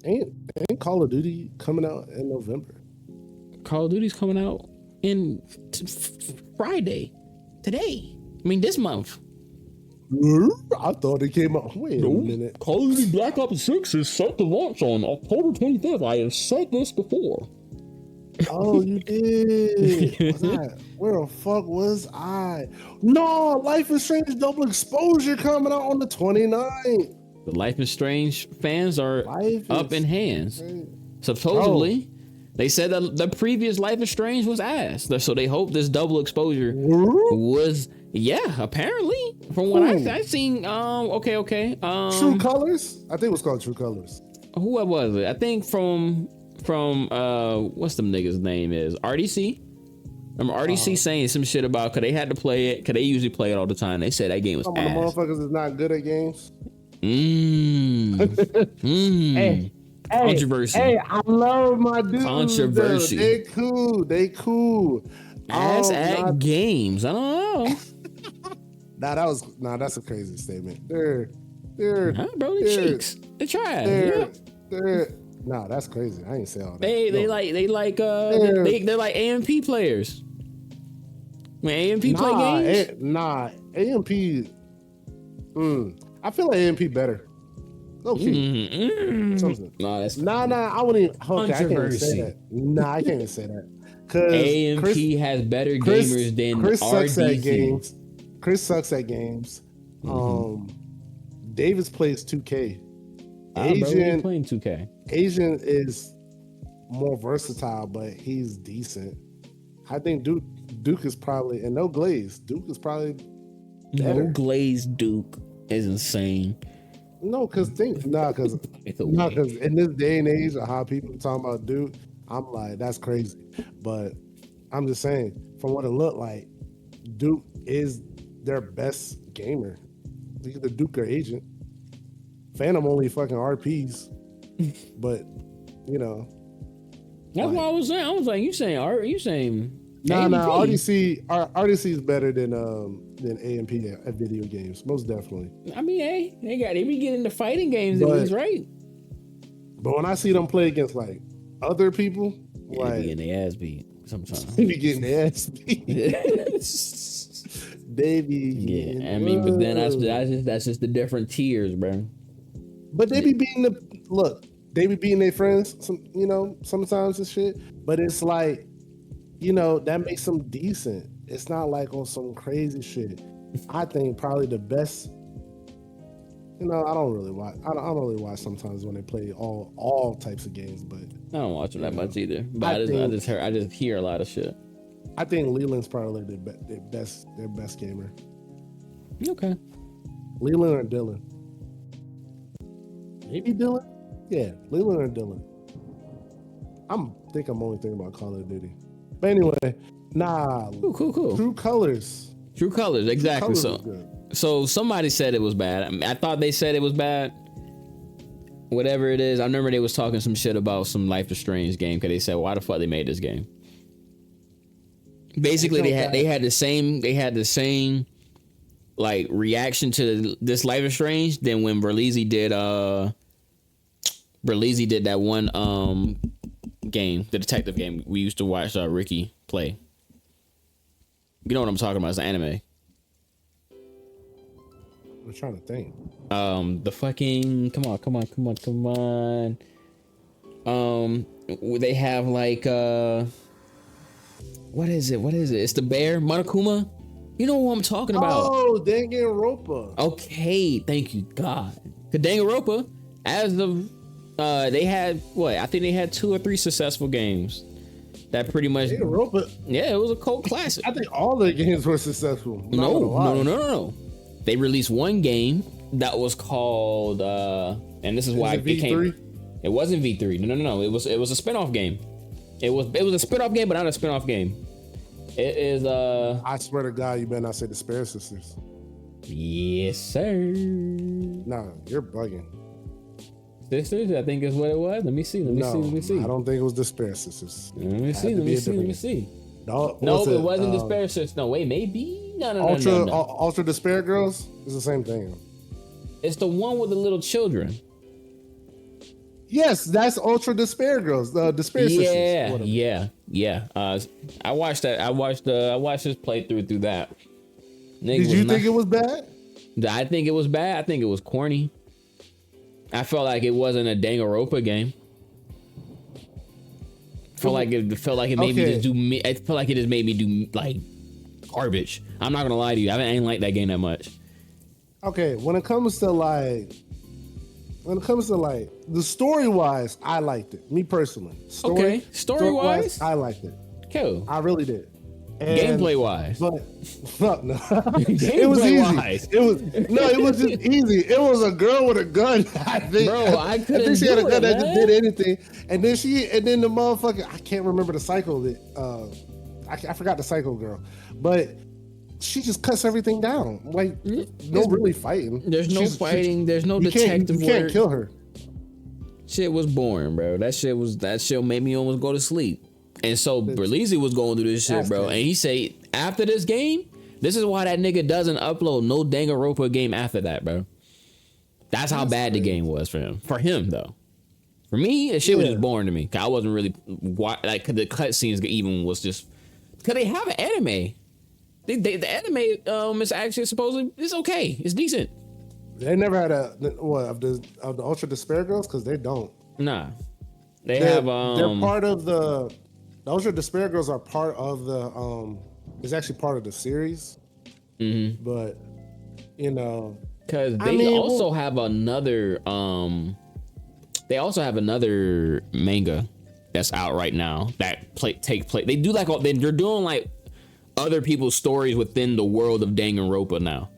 Ain't Call of Duty coming out in November? Call of Duty's coming out in Friday. Today. I mean, this month. I thought it came out. Wait a minute. Call of Duty Black Ops 6 is set to launch on October 25th. I have said this before. Oh, you did. Where the fuck was I? No, Life is Strange Double Exposure coming out on the 29th. The Life is Strange fans are up in hands. Supposedly, they said that the previous Life is Strange was ass. So they hope this Double Exposure was... Yeah, apparently. From what I've seen, okay. True Colors? I think it was called True Colors. Who was it? I think from what's them niggas' name is? RDC? Remember RDC saying some shit about cause they had to play it, cause they usually play it all the time. They said that game was ass. The motherfuckers is not good at games. Hey, controversy. Hey, I love my dudes. Controversy. Though. They cool. Ass at games. I don't know. That's a crazy statement. They're bro, they cheeks. They trash. Nah, that's crazy. I ain't say all that. They're like AMP players. When AMP play games? AMP. I feel like AMP better. Okay. I wouldn't even. Okay, I can't even say that. Nah, I can't even say that. AMP has better gamers than Chris RDC. Sucks at games. Chris sucks at games. Davis plays 2K. Asian playing 2K. Asian is more versatile, but he's decent. I think Duke is probably, and no Glaze. Duke is probably better. No Glaze Duke is insane. No, because in this day and age of how people talking about Duke, I'm like, that's crazy. But I'm just saying, from what it looked like, Duke is their best gamer. Either Duke or Agent. Phantom only fucking RPs. But, That's what I was saying. I was like, you saying RDC is better than AMP at video games, most definitely. I mean, hey, they be getting into fighting games at least, right? But when I see them play against like other people, they be getting their ass beat sometimes. They be getting their ass beat. I mean, but then that's just the different tiers, bro. But they be beating they be beating their friends, sometimes and shit. But it's like you know, that makes them decent. It's not like on some crazy shit. I think probably the best. You know, I don't really watch. I don't really watch sometimes when they play all types of games, but I don't watch them that much either. But I just hear a lot of shit. I think Leland's probably their best gamer. Okay. Leland or Dylan? Maybe Dylan. Yeah, Leland or Dylan. I'm only thinking about Call of Duty. But anyway, nah. Cool. True Colors. Exactly. So somebody said it was bad. I mean, I thought they said it was bad. Whatever it is, I remember they was talking some shit about some Life is Strange game because they said, why the fuck they made this game? Basically, they had the same like reaction to this Life is Strange than when Berlizzi did that one game, the detective game we used to watch Ricky play. You know what I'm talking about? It's an anime. I'm trying to think. The fucking come on. They have like what is it? It's the bear, Monokuma. You know what I'm talking about? Oh, Danganronpa. Okay, thank you, God. Cause Danganronpa, as the they had what? I think they had 2 or 3 successful games. That pretty much. Danganronpa. Yeah, it was a cult classic. I think all the games were successful. No. They released one game that was called and this is why it became. It wasn't V3. No. It was a spinoff game. It was a spinoff game, but not a spinoff game. It is I swear to God, you better not say the Spare Sisters. Yes, sir. Nah, you're bugging. Sisters, I think is what it was. Let me see. I don't think it was the Spare Sisters. Let me see. No, it wasn't the Spare Sisters. No, wait, maybe. No. Ultra Despair Girls is the same thing. It's the one with the little children. Yes, that's Ultra Despair Girls. The Despair Sisters. Yeah. I watched that. I watched his playthrough through that. Did you think it was bad? I think it was bad. I think it was corny. I felt like it wasn't a Danganronpa game. I felt like it made me just do. I felt like it just made me do like garbage. I'm not gonna lie to you. I ain't like that game that much. Okay, when it comes to the story wise, I liked it. Me personally. Story wise, I liked it. Cool. I really did. Gameplay wise, but no. It was easy. It was just easy. It was a girl with a gun. I think. Bro, I think she had a gun that just did anything. And then the motherfucker, I can't remember the cycle that I forgot the cycle girl, but she just cuts everything down. Like no really fighting. There's no fighting. There's no detective work. You can't kill her. Shit was boring, bro. That shit made me almost go to sleep. And so Berlizzi was going through this shit, bro. And he said, after this game, this is why that nigga doesn't upload no Danganronpa game after that, bro. That's how bad the game was for him. For him, though. For me, the shit was just boring to me. Cause I wasn't really like the cutscenes even was just because they have an anime. The anime is actually supposedly it's okay. It's decent. They never had of the Ultra Despair Girls because they don't. Nah, they're part of the Ultra Despair Girls are part of the it's actually part of the series. Mm-hmm. But you know, because they also have another manga that's out right now that take place. They do they're doing like other people's stories within the world of Danganronpa now,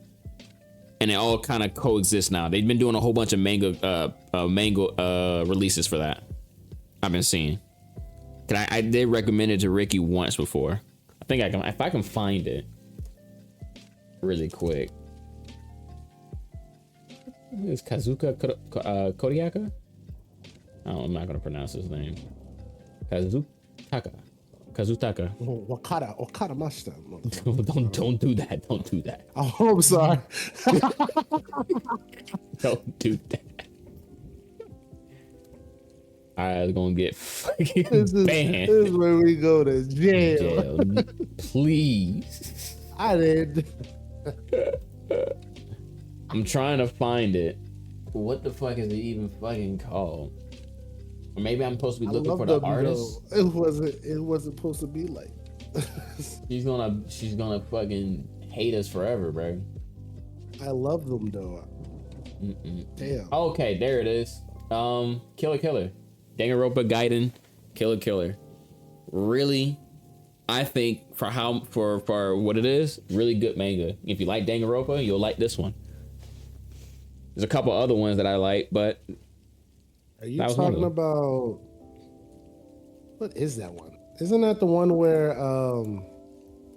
and they all kind of coexist now. They've been doing a whole bunch of manga releases for that. I've been seeing. I did recommend it to Ricky once before. I think I can if I can find it really quick. Is Kazuka Kodiaka? I'm not gonna pronounce his name. Kazutaka. Wakata Master. Don't do that. Don't do that. Oh, I'm sorry. Don't do that. I was gonna get fucking banned. This is where we go to jail. Please. I did. I'm trying to find it. What the fuck is it even fucking called? Or maybe I'm supposed to be looking for the artist. It wasn't supposed to be like. She's gonna fucking hate us forever, bro. I love them though. Damn. Okay, there it is. Killer. Danganronpa Gaiden, Killer. Really, I think for what it is, really good manga. If you like Danganronpa, you'll like this one. There's a couple other ones that I like, but are you talking about what is that one? Isn't that the one where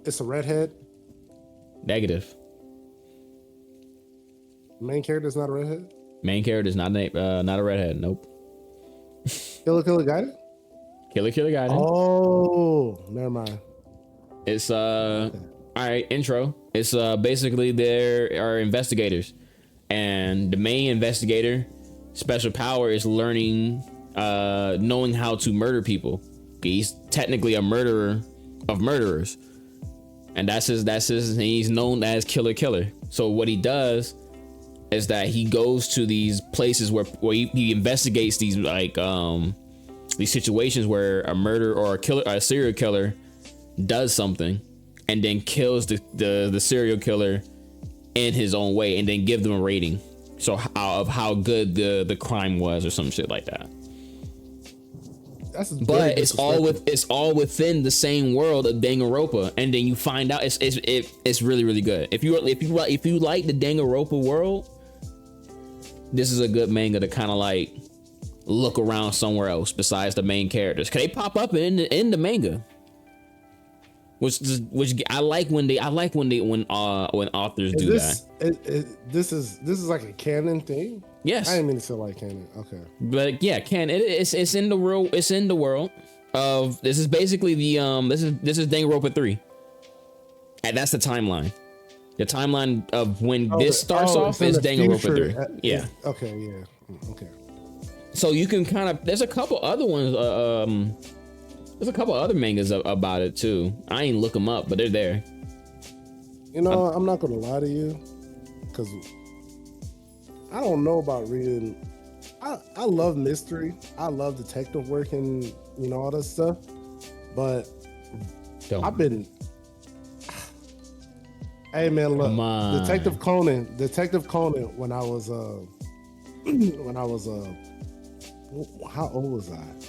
it's a redhead? Negative. Main character's not a redhead? Main character is not a redhead. Nope. Killer Gaiden? Killer Gaiden. Oh, never mind. It's all right, intro. It's basically there are investigators, and the main investigator special power is knowing how to murder people. He's technically a murderer of murderers, and that's his and he's known as Killer. So what he does is that he goes to these places where he investigates these these situations where a murder or a serial killer does something and then kills the serial killer in his own way, and then give them a rating of how good the crime was or some shit like that. But it's all within the same world of Danganronpa, and then you find out it's really, really good. If you like the Danganronpa world, this is a good manga to kind of like look around somewhere else besides the main characters, cause they pop up in the manga, which I like when authors do that. This is like a canon thing. Yes, I didn't mean to say like canon. Okay, but yeah, it's in the world. It's in the world of this is basically the this is Danganronpa 3, and that's the timeline. The timeline of when this starts off is Danganronpa 3. Yeah. Okay. Yeah. Okay. So you can kind of there's a couple other ones. There's a couple other mangas about it too. I ain't look them up, but they're there. You know, I'm not gonna lie to you, because I don't know about reading. I love mystery. I love detective work and all that stuff. But I've been. Hey man, look, Detective Conan. When I was how old was I? I'm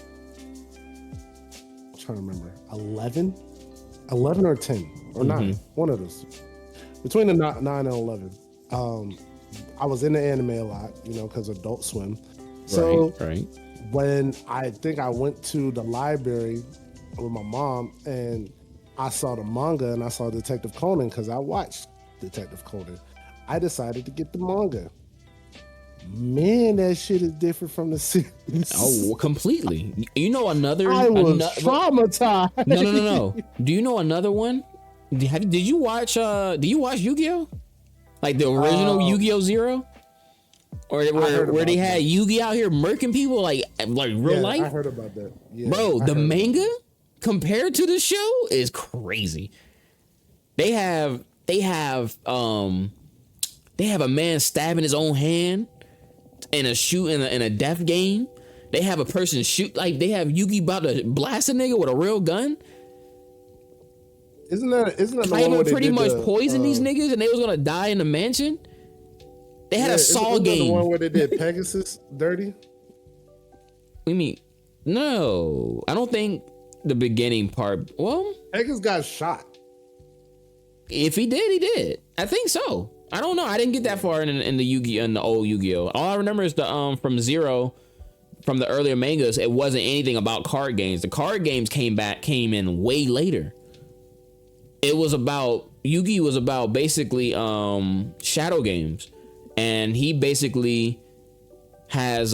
trying to remember. 11 or 10 or 9. One of those. Between the 9 and 11. I was in the anime a lot, because Adult Swim. So right. When I think I went to the library with my mom and I saw the manga and I saw Detective Conan, because I watched Detective Conan, I decided to get the manga. Man, that shit is different from the series. Oh, completely. Another. I was traumatized. No. Do you know another one? Did you watch? Do you watch Yu-Gi-Oh? Like the original Yu-Gi-Oh! Zero? Or where they had Yu-Gi out here murking people like real life? I heard about that. Yeah, bro, the manga compared to the show is crazy. They have a man stabbing his own hand in a death game. They have a person shoot, like they have Yugi about to blast a nigga with a real gun. Isn't that the one where they pretty much did poisoned these niggas and they was gonna die in the mansion? They had a Saw game. The one where they did Pegasus dirty? We mean no, I don't think the beginning part. Well, Pegasus got shot. If he did, he did. I think so. I don't know. I didn't get that far in the Yu-Gi-Oh, in the old Yu-Gi-Oh. All I remember is the from Zero, from the earlier mangas. It wasn't anything about card games. The card games came in way later. It was about Yu-Gi was about basically shadow games, and he basically has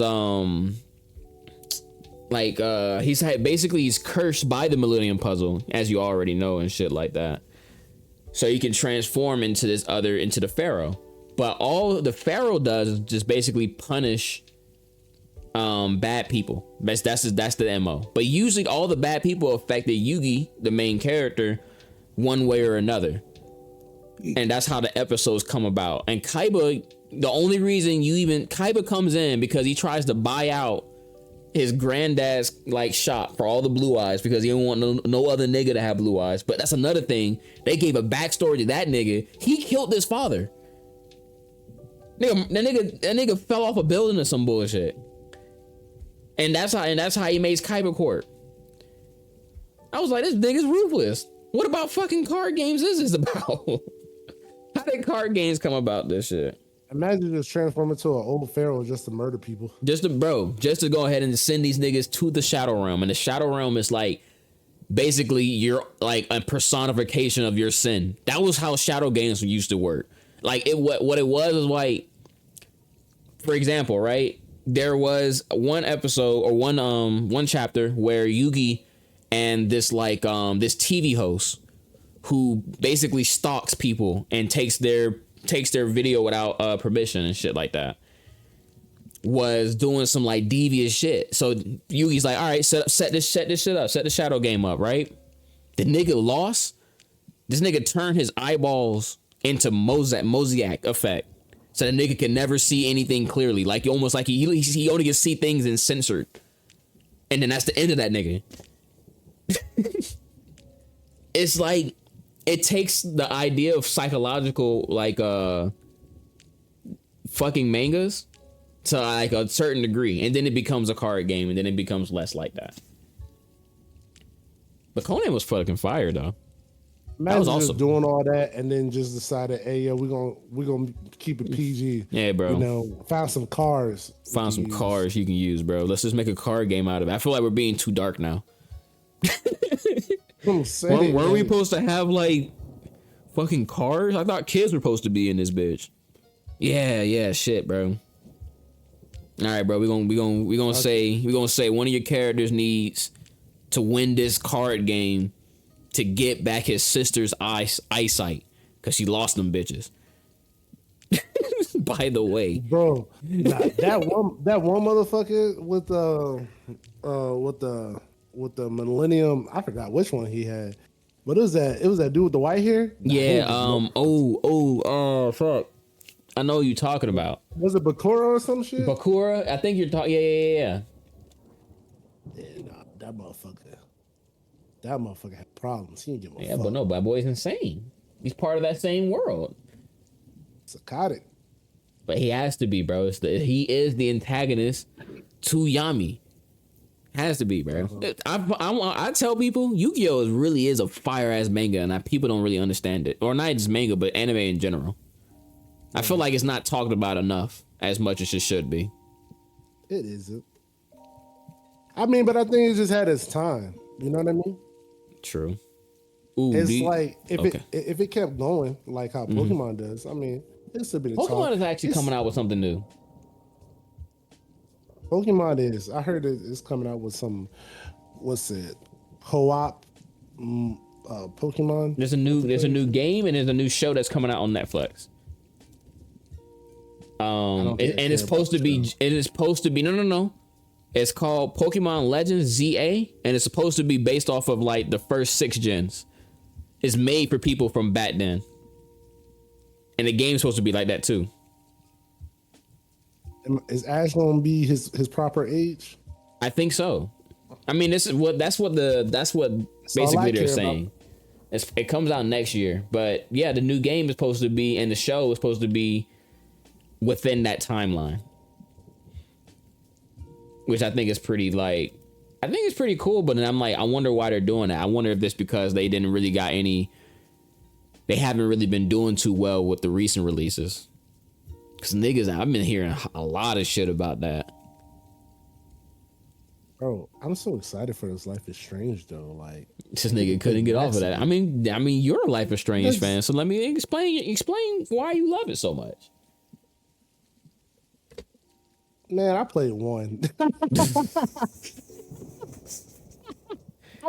he's cursed by the Millennium Puzzle, as you already know, and shit like that. So you can transform into the Pharaoh. But all the Pharaoh does is just basically punish bad people. That's the MO. But usually all the bad people affected Yugi, the main character, one way or another. And that's how the episodes come about. And Kaiba, the only reason Kaiba comes in because he tries to buy out his granddad's like shop for all the blue eyes because he didn't want no other nigga to have blue eyes. But that's another thing. They gave a backstory to that nigga. He killed his father. That nigga fell off a building or some bullshit. And that's how he made Kyber Court. I was like, this nigga's ruthless. What about fucking card games is this about? How did card games come about this shit? Imagine just transforming into an old pharaoh just to murder people. Just to go ahead and send these niggas to the Shadow Realm. And the Shadow Realm is like basically you're like a personification of your sin. That was how Shadow games used to work. Like what it was like, for example, right? There was one episode or one chapter where Yugi and this TV host who basically stalks people and takes their video without permission and shit like that was doing some like devious shit. So Yugi's like, all right, set this shit up, set the shadow game up, right? The nigga lost. This nigga turned his eyeballs into mosaic effect. So the nigga can never see anything clearly. Like almost like he only can see things in censored. And then that's the end of that nigga. It's like it takes the idea of psychological like fucking mangas to like a certain degree, and then it becomes a card game, and then it becomes less like that. But Conan was fucking fire though. Imagine was awesome. Just doing all that and then just decided, hey, yo, we're gonna keep it PG. Yeah, bro. You know, found some cars. Found some cars you can use, bro. Let's just make a card game out of it. I feel like we're being too dark now. I'm saying, weren't we supposed to have like fucking cars? I thought kids were supposed to be in this bitch. Yeah, shit, bro. All right, bro. We're gonna say one of your characters needs to win this card game to get back his sister's eyesight because she lost them bitches. By the way, bro, that one motherfucker with the Millennium, I forgot which one he had, but it was that dude with the white hair. Yeah. Fuck. I know who you're talking about. Was it Bakura or some shit? Bakura, I think you're talking. Yeah. Yeah, nah, that motherfucker had problems. He didn't give a fuck. But no, that boy's insane. He's part of that same world. Psychotic. But he has to be, bro. He is the antagonist to Yami. Has to be, bro. I tell people Yu-Gi-Oh! Really is a fire ass manga, and people don't really understand it, or not just manga, but anime in general. I feel like it's not talked about enough as much as it should be. It isn't. I mean, but I think it just had its time. You know what I mean? True. Ooh, it's like if it kept going like how Pokemon does. I mean, it's a bit of Pokemon is actually coming out with something new. Pokemon is. I heard it's coming out with some. What's it? Co-op. Pokemon. There's a new game and there's a new show that's coming out on Netflix. It's supposed to be. No. It's called Pokemon Legends ZA, and it's supposed to be based off of like the first 6 gens. It's made for people from back then, and the game's supposed to be like that too. Is Ash gonna be his proper age? I think so. I mean, that's what basically they're saying. It comes out next year, but yeah, the new game is supposed to be, and the show is supposed to be within that timeline, which I think is pretty cool. But then I'm like, I wonder why they're doing that. I wonder if it's because they haven't really been doing too well with the recent releases. Cause niggas, I've been hearing a lot of shit about that. Bro, I'm so excited for this Life is Strange though. Like this nigga couldn't get off of that. I mean, you're a Life is Strange fan, so let me explain why you love it so much. Man, I played 1. I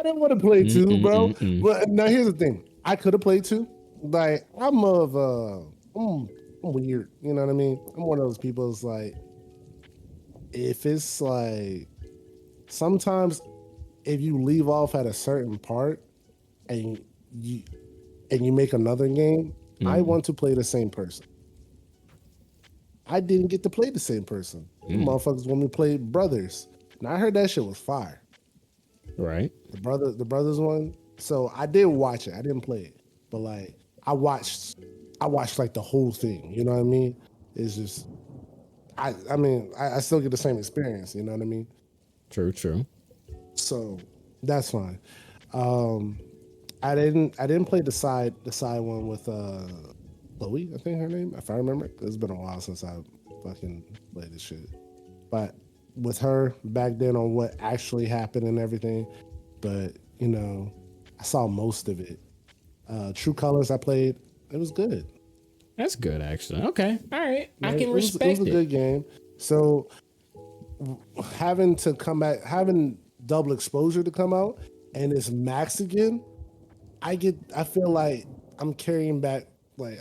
didn't want to play 2, bro. But now here's the thing: I could have played 2. Like I'm weird, you know what I mean? I'm one of those people that's like, if it's like, sometimes if you leave off at a certain part and you make another game, I want to play the same person. I didn't get to play the same person. You motherfuckers want me to play brothers. Now I heard that shit was fire. Right. The brothers one. So I did watch it. I didn't play it, but like I watched like the whole thing. You know what I mean? It's just I mean I still get the same experience. You know what I mean? True. So that's fine. Um, I didn't play the side one with Chloe, I think her name, if I remember. It's been a while since I fucking played this shit. But with her back then on what actually happened and everything, but you know, I saw most of it. True Colors I played. It was good. That's good, actually. Okay, all right, Yeah, I can it respect was a good game. So having to come back, having double exposure to come out, and it's max again, I feel like I'm carrying back like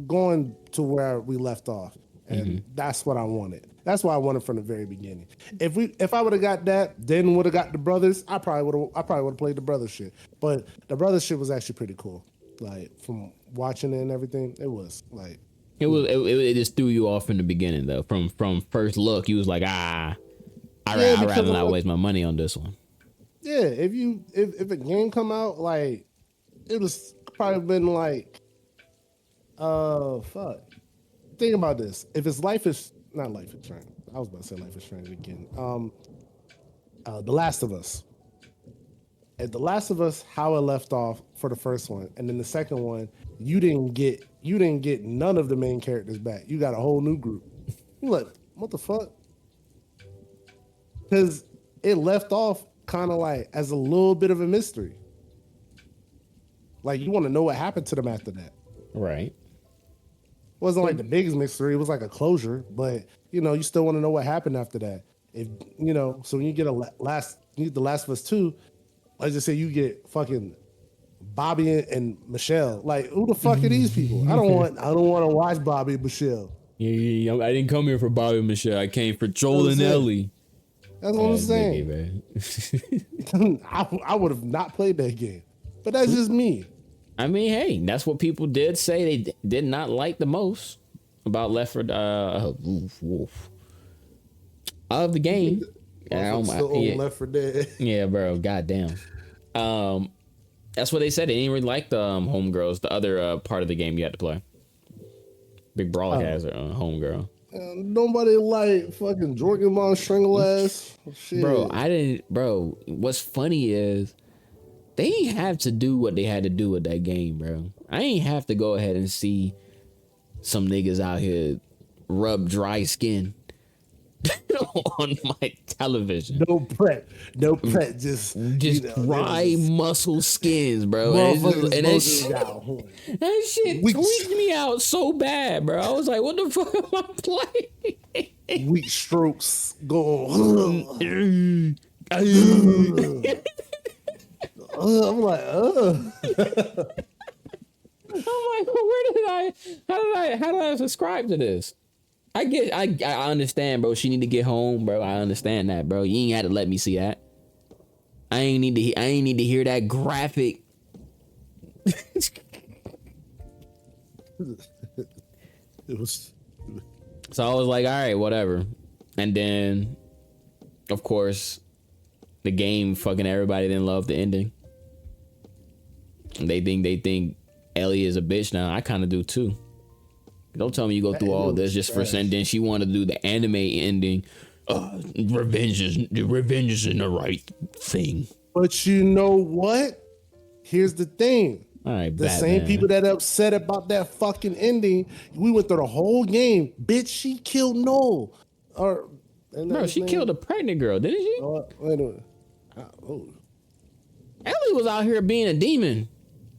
going to where we left off, and that's what I wanted. That's what I wanted from the very beginning. If I would have got that, then would have got the brothers, I probably would have played the brothers shit. But the brothers shit was actually pretty cool. Like from watching it and everything, it was like It just threw you off in the beginning though. From first look, you was like, I'd rather not waste my money on this one. Yeah, if a game come out, like it was probably been like fuck. Think about this. If it's Life is Strange. I was about to say Life is Strange again. The Last of Us. At The Last of Us, how it left off for the first one, and then the second one, you didn't get none of the main characters back. You got a whole new group. You like, what the fuck? Because it left off kind of like as a little bit of a mystery. Like you want to know what happened to them after that. Right. It wasn't like the biggest mystery. It was like a closure, but you know, you still want to know what happened after that. If you know, so when you get The Last of Us 2, let's just say you get fucking Bobby and Michelle. Like, who the fuck are these people? I don't want to watch Bobby and Michelle. Yeah, I didn't come here for Bobby and Michelle. I came for Joel and Ellie. That's what I'm saying. Man. I would have not played that game, but that's just me. I mean, hey, that's what people did say they did not like the most about Left 4 of the game. Left 4 Dead. Yeah, bro. Goddamn. That's what they said. They didn't really like the homegirls, the other part of the game you had to play. Big Brawl has a homegirl. Nobody like fucking Jorgen Von Strangle ass. Shit. Bro, I didn't. Bro, what's funny is they ain't have to do what they had to do with that game, bro. I ain't have to go ahead and see some niggas out here rub dry skin on my television. No prep, just dry muscle skins, bro. And that shit tweaked me out so bad, bro. I was like, what the fuck am I playing? Weak strokes going. I'm like, I'm like, how did I subscribe to this? I understand, bro. She need to get home, bro. I understand that, bro. You ain't had to let me see that. I ain't need to hear that graphic. So I was like, all right, whatever. And then, of course, the game fucking everybody didn't love the ending. They think Ellie is a bitch now. I kind of do too. Don't tell me you go through all this just for and then she wanted to do the anime ending. Revenge is in the right thing. But you know what? Here's the thing. All right, the same people that upset about that fucking ending, we went through the whole game. Bitch, she killed Noel. Bro, she killed a pregnant girl, didn't she? Wait a minute. Ellie was out here being a demon.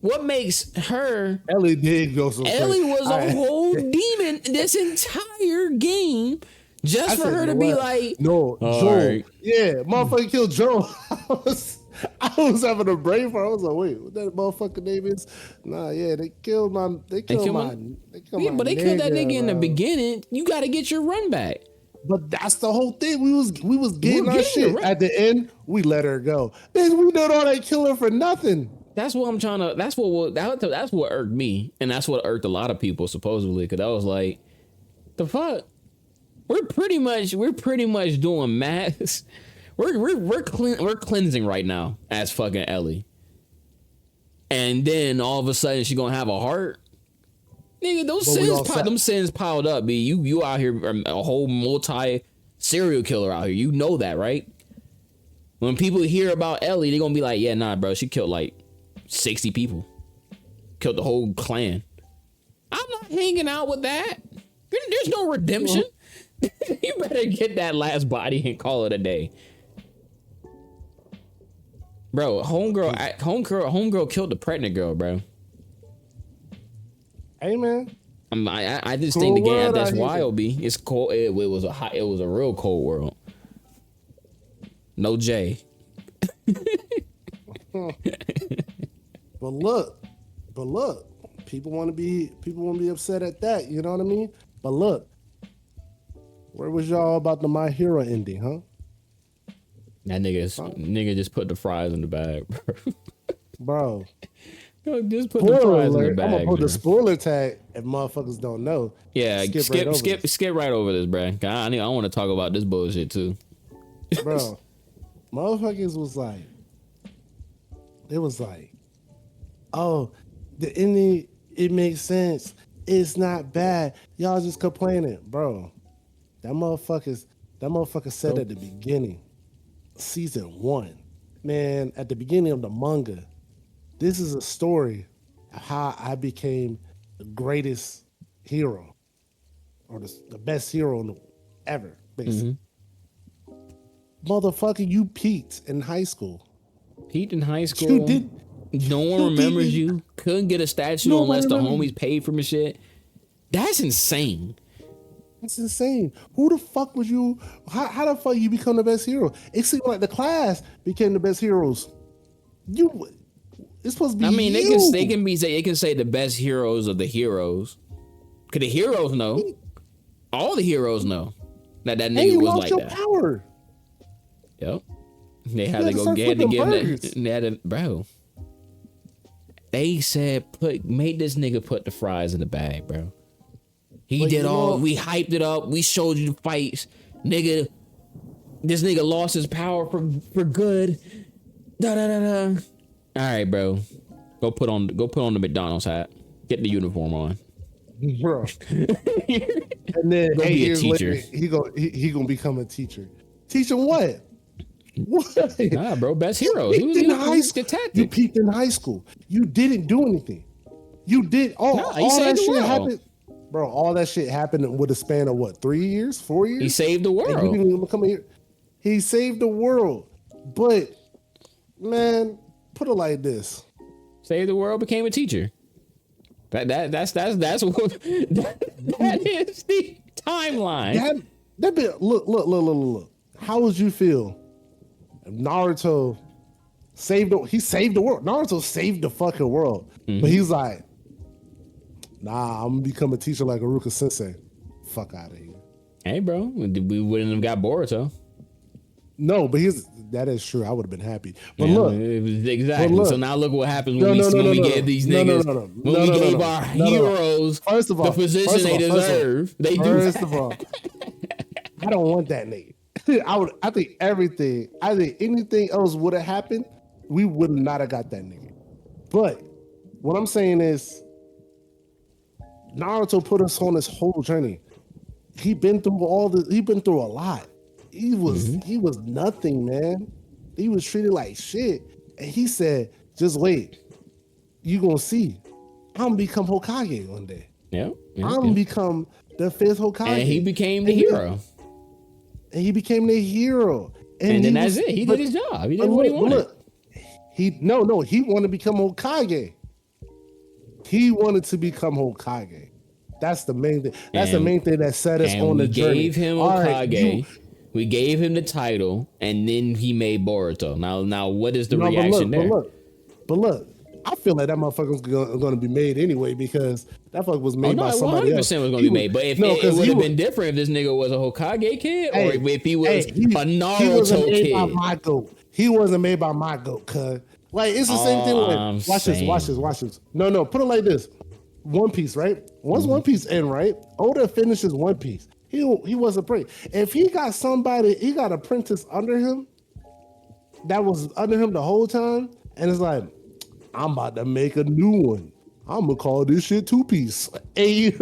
What makes her? Ellie did go so Ellie was a whole demon this entire game, just for her to be like, no, Joel. Right. Yeah, motherfucker killed Joel. I was having a brain fart. I was like, wait, what that motherfucker name is? Nah, yeah, they killed my. But they killed that nigga in the beginning. You got to get your run back. But that's the whole thing. We was getting our shit. At the end, we let her go. Bitch, we did all that killing for nothing. That's what I'm trying to. That's what irked me, and that's what irked a lot of people supposedly. Because I was like, the fuck. we're pretty much doing mass. We're cleansing right now as fucking Ellie. And then all of a sudden she gonna have a heart. Nigga, them sins piled up. B, you out here a whole multi serial killer out here. You know that, right? When people hear about Ellie, they gonna be like, yeah, nah, bro, she killed like 60 people. Killed the whole clan. I'm not hanging out with that. There's no redemption. You better get that last body and call it a day. Bro, homegirl killed the pregnant girl, bro. Hey, man. I just think the game that's wild, B. It's cold. It was a real cold world. No J. But look, people want to be upset at that. You know what I mean? But look, where was y'all about the My Hero ending, huh? That nigga just put the fries in the bag, bro. Just put the fries in the bag. I'm gonna put the spoiler tag if motherfuckers don't know. Yeah, skip right over this, bro. I want to talk about this bullshit too. Bro, motherfuckers was like, oh, the ending, it makes sense. It's not bad. Y'all just complaining, bro. That motherfucker said at the beginning, season 1, man, at the beginning of the manga, this is a story of how I became the greatest hero, or the best hero ever, basically. Mm-hmm. Motherfucker, you peaked in high school. Peaked in high school? You did. No one remembers you. Couldn't get a statue unless the homies paid for my shit. That's insane. That's insane. Who the fuck was you? How the fuck you become the best hero? It seemed like the class became the best heroes. It's supposed to be. I mean, they can say the best heroes of the heroes. Cause the heroes know. All the heroes know that nigga was like that. Power. Yep. They had to go get to give that. They had to, bro. They said made this nigga put the fries in the bag, bro. He did all. We hyped it up. We showed you the fights, nigga. This nigga lost his power for good. Da da da da. All right, bro. Go put on the McDonald's hat. Get the uniform on, bro. And then go 8 years later, he gonna become a teacher. Teaching what? What? Nah, bro. Best hero. He was in high school. You peaked in high school. You didn't do anything. You did all that shit happened. Bro, all that shit happened with a span of what, 3 years, 4 years? He saved the world. And you didn't even come here. He saved the world. But man, put it like this. Saved the world, became a teacher. That's what that is the timeline. That bit, look. How would you feel if Naruto saved the world? Naruto saved the fucking world. Mm-hmm. But he's like, nah, I'm gonna become a teacher like Aruka Sensei. Fuck out of here. Hey, bro, we wouldn't have got Boruto. No, but that is true. I would have been happy. But look, exactly. Look, so now look what happens when we gave these niggas, when we gave our heroes first of all, the position they deserve. First of all, I don't want that nigga. I think anything else would have happened, we would not have got that nigga. But what I'm saying is, Naruto put us on this whole journey. He been through a lot. He was nothing, man. He was treated like shit. And he said, just wait. You gonna see. I'm gonna become Hokage one day. Yeah. I'm gonna become the 5th Hokage. And he became the hero. And he became the hero. And then that's it. He did his job. He did what he wanted. Look, he wanted to become Hokage. He wanted to become Hokage. That's the main thing. That's the main thing that set us on the journey. We gave him Hokage. We gave him the title, and then he made Boruto. Now, what is the reaction there? But look, I feel like that motherfucker's going to be made anyway because that fucker was made by somebody else. 100% was going to be made. But if it would have been different if this nigga was a Hokage kid, or if he was a Naruto kid. He wasn't made by my goat, cuz. Like, it's the same thing. Watch this. No, put it like this. One Piece, right? Once One Piece end, right? Oda finishes One Piece. He wasn't praying. If he got somebody, he got an apprentice under him that was under him the whole time, and it's like, I'm about to make a new one. I'm gonna call this shit Two Piece. And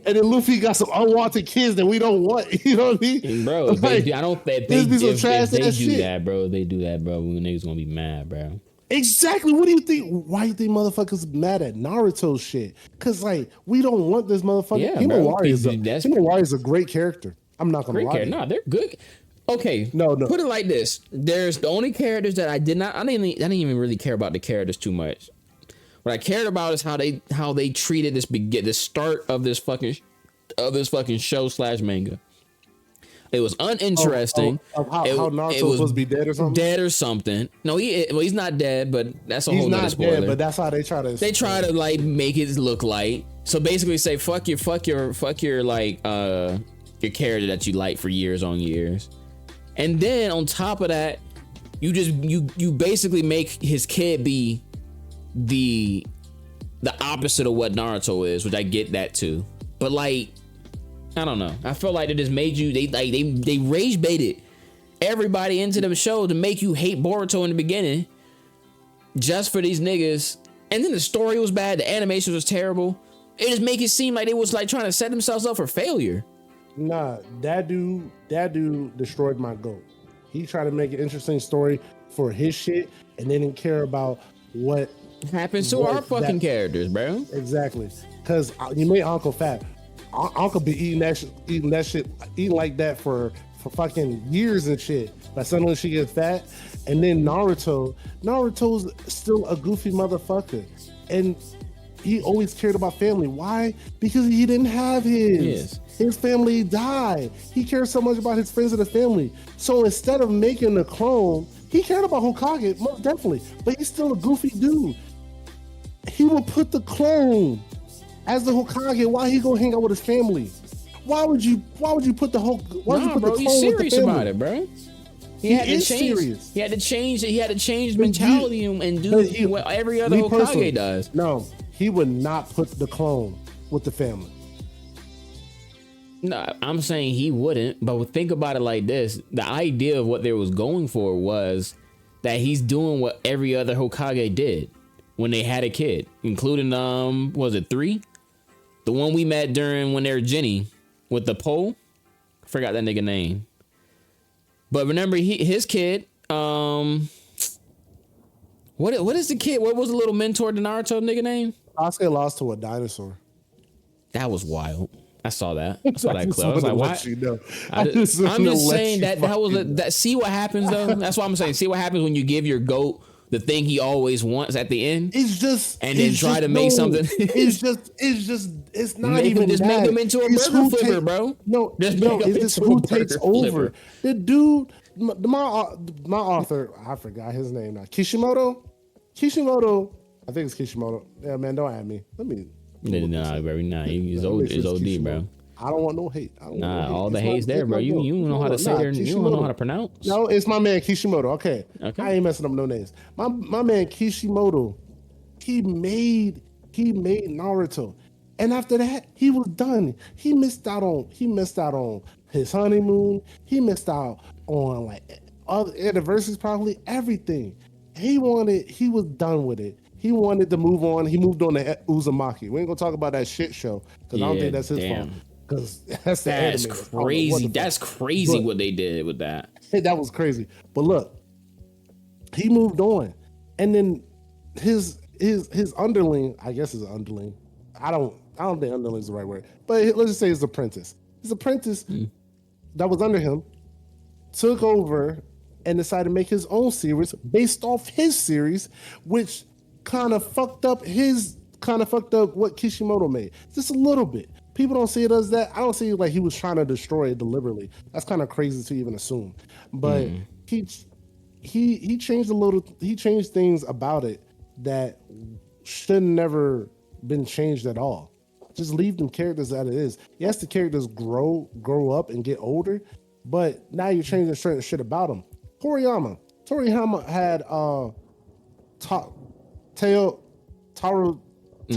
and then Luffy got some unwanted kids that we don't want. You know what I mean? Bro, like, I don't think if they do shit. That, bro, they do that, bro. Niggas gonna be mad, bro. Exactly. What do you think? Why do you think motherfuckers mad at Naruto shit? Cause like we don't want this motherfucker. Yeah, Himawari is a great character. I'm not gonna lie. No, they're good. Okay, no. Put it like this: there's the only characters that I didn't even really care about the characters too much. What I cared about is how they treated the start of this fucking show / manga. It was uninteresting. How Naruto was supposed to be dead or something? Dead or something. No, he's not dead, but that's a whole nother spoiler. Dead, but that's how they try to. They try to like make it look like. So basically, say fuck your like your character that you like for years on years, and then on top of that, you basically make his kid be the opposite of what Naruto is, which I get that too, but like. I don't know. I feel like they just made you. They rage baited everybody into the show to make you hate Boruto in the beginning, just for these niggas. And then the story was bad. The animation was terrible. It just make it seem like they was like trying to set themselves up for failure. Nah, that dude destroyed my goat. He tried to make an interesting story for his shit, and they didn't care about what happens to our fucking characters, bro. Exactly, because you made Uncle fat. Uncle be eating like that for fucking years and shit. But suddenly she gets fat, and then Naruto's still a goofy motherfucker, and he always cared about family. Why? Because he didn't have his. His family died. He cared so much about his friends and the family. So instead of making a clone, he cared about Hokage, most definitely. But he's still a goofy dude. He will put the clone as the Hokage. Why he go hang out with his family? Why would you put the whole? Why would you put bro, the clone he's serious with the about it, bro. He had to change his mentality and do what every other Hokage does. No, he would not put the clone with the family. No, I'm saying he wouldn't. But think about it like this: the idea of what they was going for was that he's doing what every other Hokage did when they had a kid, including was it 3? The one we met during when they were Jenny with the pole. I forgot that nigga name. But remember his kid, what is the kid? What was the little mentor to Naruto nigga name? Sasuke lost to a dinosaur. That was wild. I saw that. I saw that clip. I was like, what? I'm just saying that was see what happens though? That's what I'm saying. See what happens when you give your goat the thing he always wants at the end. It's just and then try to make something. It's not even just make him into a burger flipper, bro. No, it's who takes over. The dude, my author, I forgot his name now. Kishimoto. I think it's Kishimoto. Yeah, man, don't add me. Let me. Nah, bro. Nah, he's OD, bro. I don't want no hate. All the hate's there, bro. You don't know how to say their. You don't know how to pronounce. No, it's my man Kishimoto. Okay. I ain't messing up no names. My man Kishimoto, he made Naruto, and after that, he was done. He missed out on his honeymoon. He missed out on like other anniversaries, probably everything. He was done with it. He wanted to move on. He moved on to Uzumaki. We ain't gonna talk about that shit show because I don't think that's his fault. Because that's crazy. That's crazy what they did with that. That was crazy. But look, he moved on, and then his underling, I guess his underling. I don't think underling is the right word, but let's just say his apprentice. His apprentice that was under him took over and decided to make his own series based off his series, which kind of fucked up what Kishimoto made just a little bit. People don't see it as that. I don't see it like he was trying to destroy it deliberately. That's kind of crazy to even assume. But he changed he changed things about it that should never been changed at all. Just leave them characters as it is. Yes, the characters grow up and get older, but now you're changing certain shit about them. Toriyama had Taro. I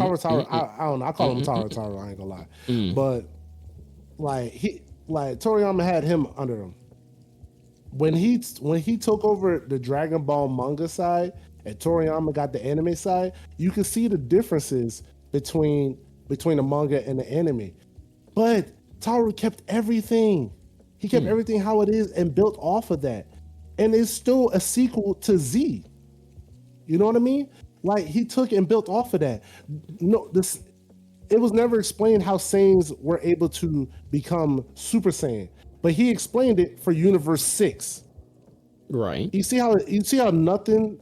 don't know. I call him Taro. I ain't gonna lie. But like like Toriyama had him under him. When he took over the Dragon Ball manga side and Toriyama got the anime side, you can see the differences between the manga and the anime. But Taru kept everything. He kept everything how it is and built off of that. And it's still a sequel to Z. You know what I mean? Like he took and built off of that. No, it was never explained how Saiyans were able to become Super Saiyan, but he explained it for Universe 6. Right. You see how nothing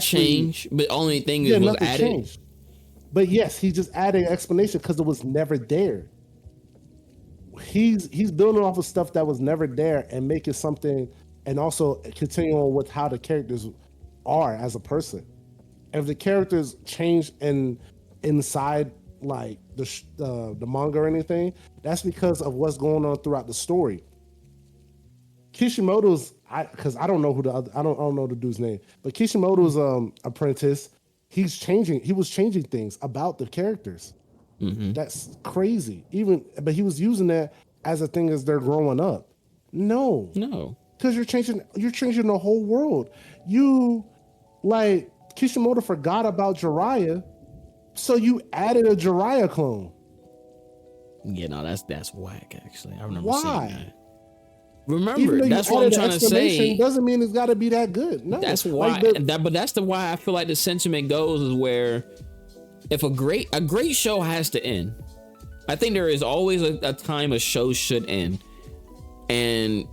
changed, but only thing was added. Changed. But yes, he just added an explanation because it was never there. He's building off of stuff that was never there and making something, and also continuing on with how the characters are as a person. If the characters change inside like the manga or anything, that's because of what's going on throughout the story. Kishimoto's, because I don't know I don't know the dude's name, but Kishimoto's apprentice, he was changing things about the characters. Mm-hmm. That's crazy. But he was using that as a thing as they're growing up. No, because you're changing the whole world. Like Kishimoto forgot about Jiraiya, so you added a Jiraiya clone. Yeah, no, that's whack. Actually, I remember Why? seeing that. Remember, that's what I'm trying to say. Doesn't mean it's got to be that good. No, that's why. But that's why I feel like the sentiment goes is where if a great show has to end. I think there is always a time a show should end, and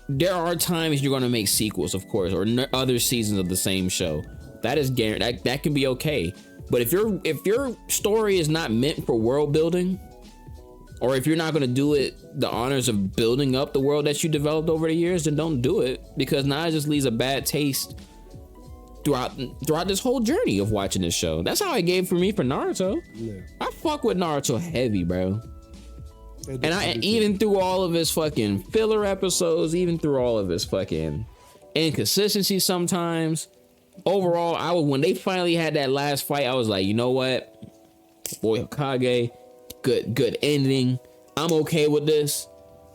there are times you're going to make sequels, of course, or other seasons of the same show. That is guaranteed. That can be okay. But if your story is not meant for world building, or if you're not going to do it the honors of building up the world that you developed over the years, then don't do it, because now it just leaves a bad taste throughout this whole journey of watching this show. That's how it gave for me for Naruto. Yeah. I fuck with Naruto heavy, bro. And even through all of his fucking filler episodes, even through all of his fucking inconsistencies sometimes, overall, when they finally had that last fight, I was like, you know what? Boy Hokage, good ending. I'm okay with this.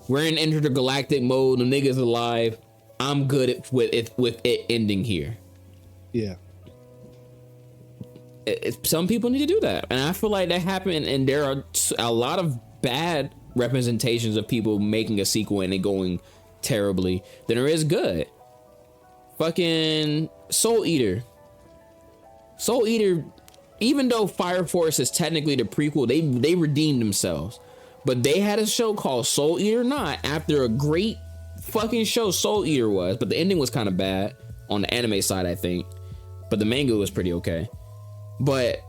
We're in intergalactic mode. The nigga's alive. I'm good with it ending here. Yeah. Some people need to do that, and I feel like that happened. And there are a lot of bad representations of people making a sequel and it going terribly than there is good. Fucking Soul Eater, even though Fire Force is technically the prequel, they redeemed themselves. But they had a show called Soul Eater Not after a great fucking show Soul Eater was, but the ending was kind of bad on the anime side, I think. But the manga was pretty okay. But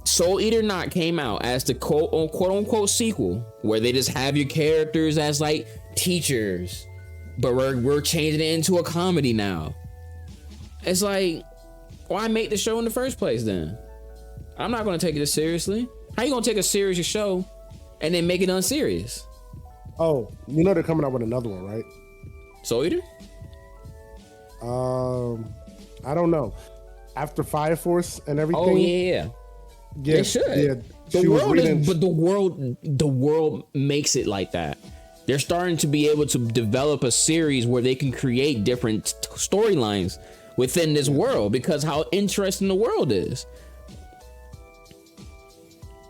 Soul Eater Not came out as the quote unquote sequel, where they just have your characters as like teachers, but we're changing it into a comedy now. It's like, why make the show in the first place then? I'm not going to take it as seriously. How you going to take a serious show and then make it unserious? Oh, you know they're coming out with another one, right? Soul Eater? I don't know. After Fire Force and everything. Oh yeah. They should. Yeah, the world makes it like that. They're starting to be able to develop a series where they can create different storylines within this world because how interesting the world is.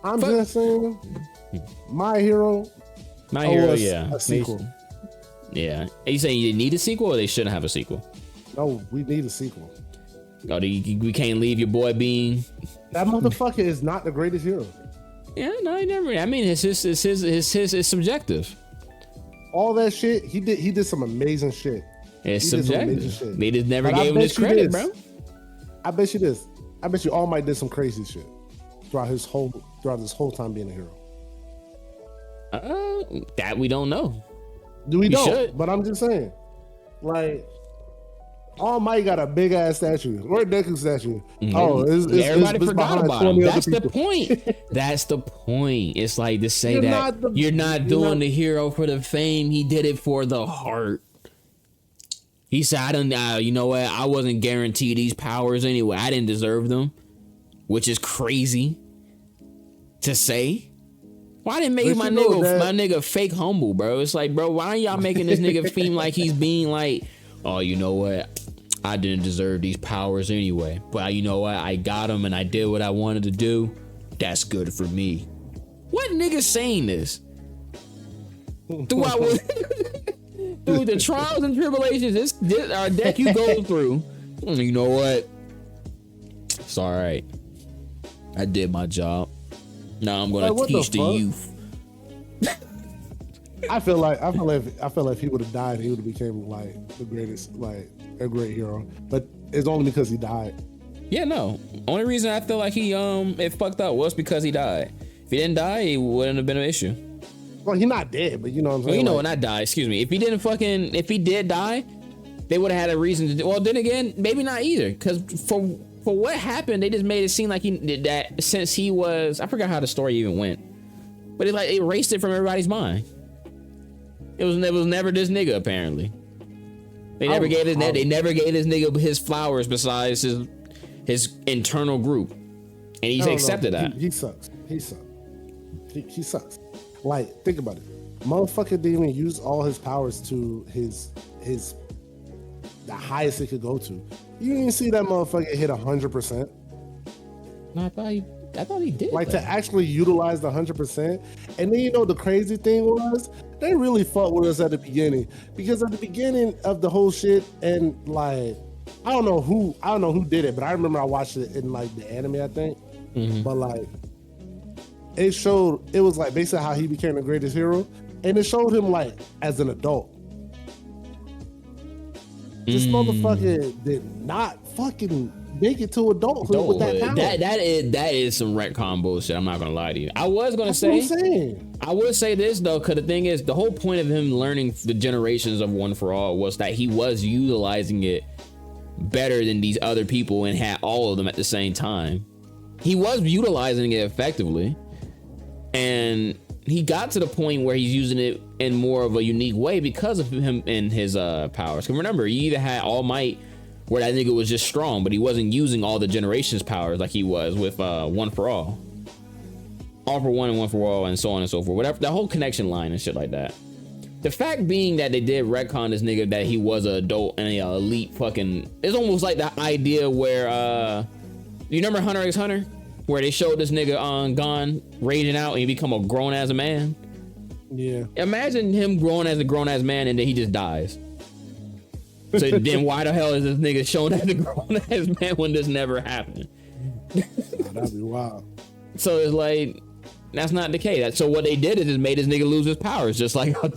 I'm just saying, My Hero, yeah, a sequel. Yeah, are you saying you need a sequel, or they shouldn't have a sequel? No, we need a sequel. Oh, we can't leave your boy being. That motherfucker is not the greatest hero. Yeah, no, he never. I mean, it's subjective. All that shit he did some amazing shit. It's subjective. They just never gave him his credit, bro. I bet you this. I bet you All Might did some crazy shit throughout this whole time being a hero. That we don't know. We don't. But I'm just saying, like. All Might got a big ass statue. Where's Deku's statue? Mm-hmm. Everybody forgot about him. That's the point. That's the point. It's like to say you're not doing the hero for the fame. He did it for the heart. He said, you know what? I wasn't guaranteed these powers anyway. I didn't deserve them, which is crazy to say. Why didn't make my nigga fake humble, bro? It's like, bro, why are y'all making this nigga seem like he's being like, oh, you know what? I didn't deserve these powers anyway. But you know what? I got them and I did what I wanted to do. That's good for me. What nigga saying this? Through the trials and tribulations this our deck you go through. You know what? It's all right. I did my job. Now I'm gonna teach the youth. I feel like if he would have died, he would have became like the greatest, like a great hero. But it's only because he died. Yeah, no. Only reason I feel like he it fucked up was because he died. If he didn't die, it wouldn't have been an issue. Well, he's not dead, but you know what I'm saying. Well, you know, not die. Excuse me. If he did die, they would have had a reason to. Well, then again, maybe not either. Because for what happened, they just made it seem like he did that since he was. I forgot how the story even went, but it erased it from everybody's mind. It was never this nigga apparently. They never gave this nigga his flowers besides his internal group, and he's accepted that. He sucks. He sucks. Like, think about it. Motherfucker didn't even use all his powers to the highest it could go to. You didn't see that motherfucker hit 100%. No, I thought he did. Like, to actually utilize the 100%. And then, you know, the crazy thing was, they really fucked with us at the beginning. Because at the beginning of the whole shit, and like, I don't know who did it, but I remember I watched it in like the anime, I think. Mm-hmm. But like, it was like basically how he became the greatest hero, and it showed him like as an adult. This motherfucker did not fucking make it to adulthood with that power. That is some retcon bullshit. I'm not gonna lie to you. I would say this though, because the thing is, the whole point of him learning the generations of One for All was that he was utilizing it better than these other people and had all of them at the same time. He was utilizing it effectively. And he got to the point where he's using it in more of a unique way because of him and his powers. Because remember, you either had All Might, where that nigga was just strong, but he wasn't using all the generations powers like he was with One for All. All for One and One for All and so on and so forth. Whatever, the whole connection line and shit like that. The fact being that they did retcon this nigga that he was an adult and an elite fucking... It's almost like the idea where... you remember Hunter x Hunter? Where they showed this nigga on Gon raging out and he become a grown-ass man. Yeah. Imagine him growing as a grown-ass man and then he just dies. So then why the hell is this nigga shown as a grown-ass man when this never happened? That'd be wild. So it's like, that's not the case. So what they did is just made this nigga lose his powers, just like how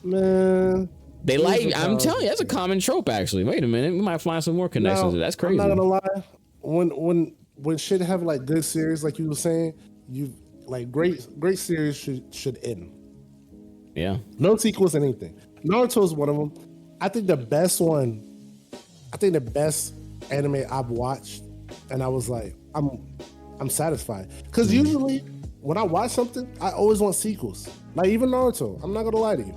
man. I'm telling you, that's a common trope actually. Wait a minute, we might find some more connections. That's crazy. I'm not gonna lie. When shit have like good series, like you were saying, you like great series should end. Yeah. No sequels, anything. Naruto is one of them. I think the best anime I've watched, and I was like, I'm satisfied. Because usually when I watch something, I always want sequels. Like even Naruto, I'm not gonna lie to you.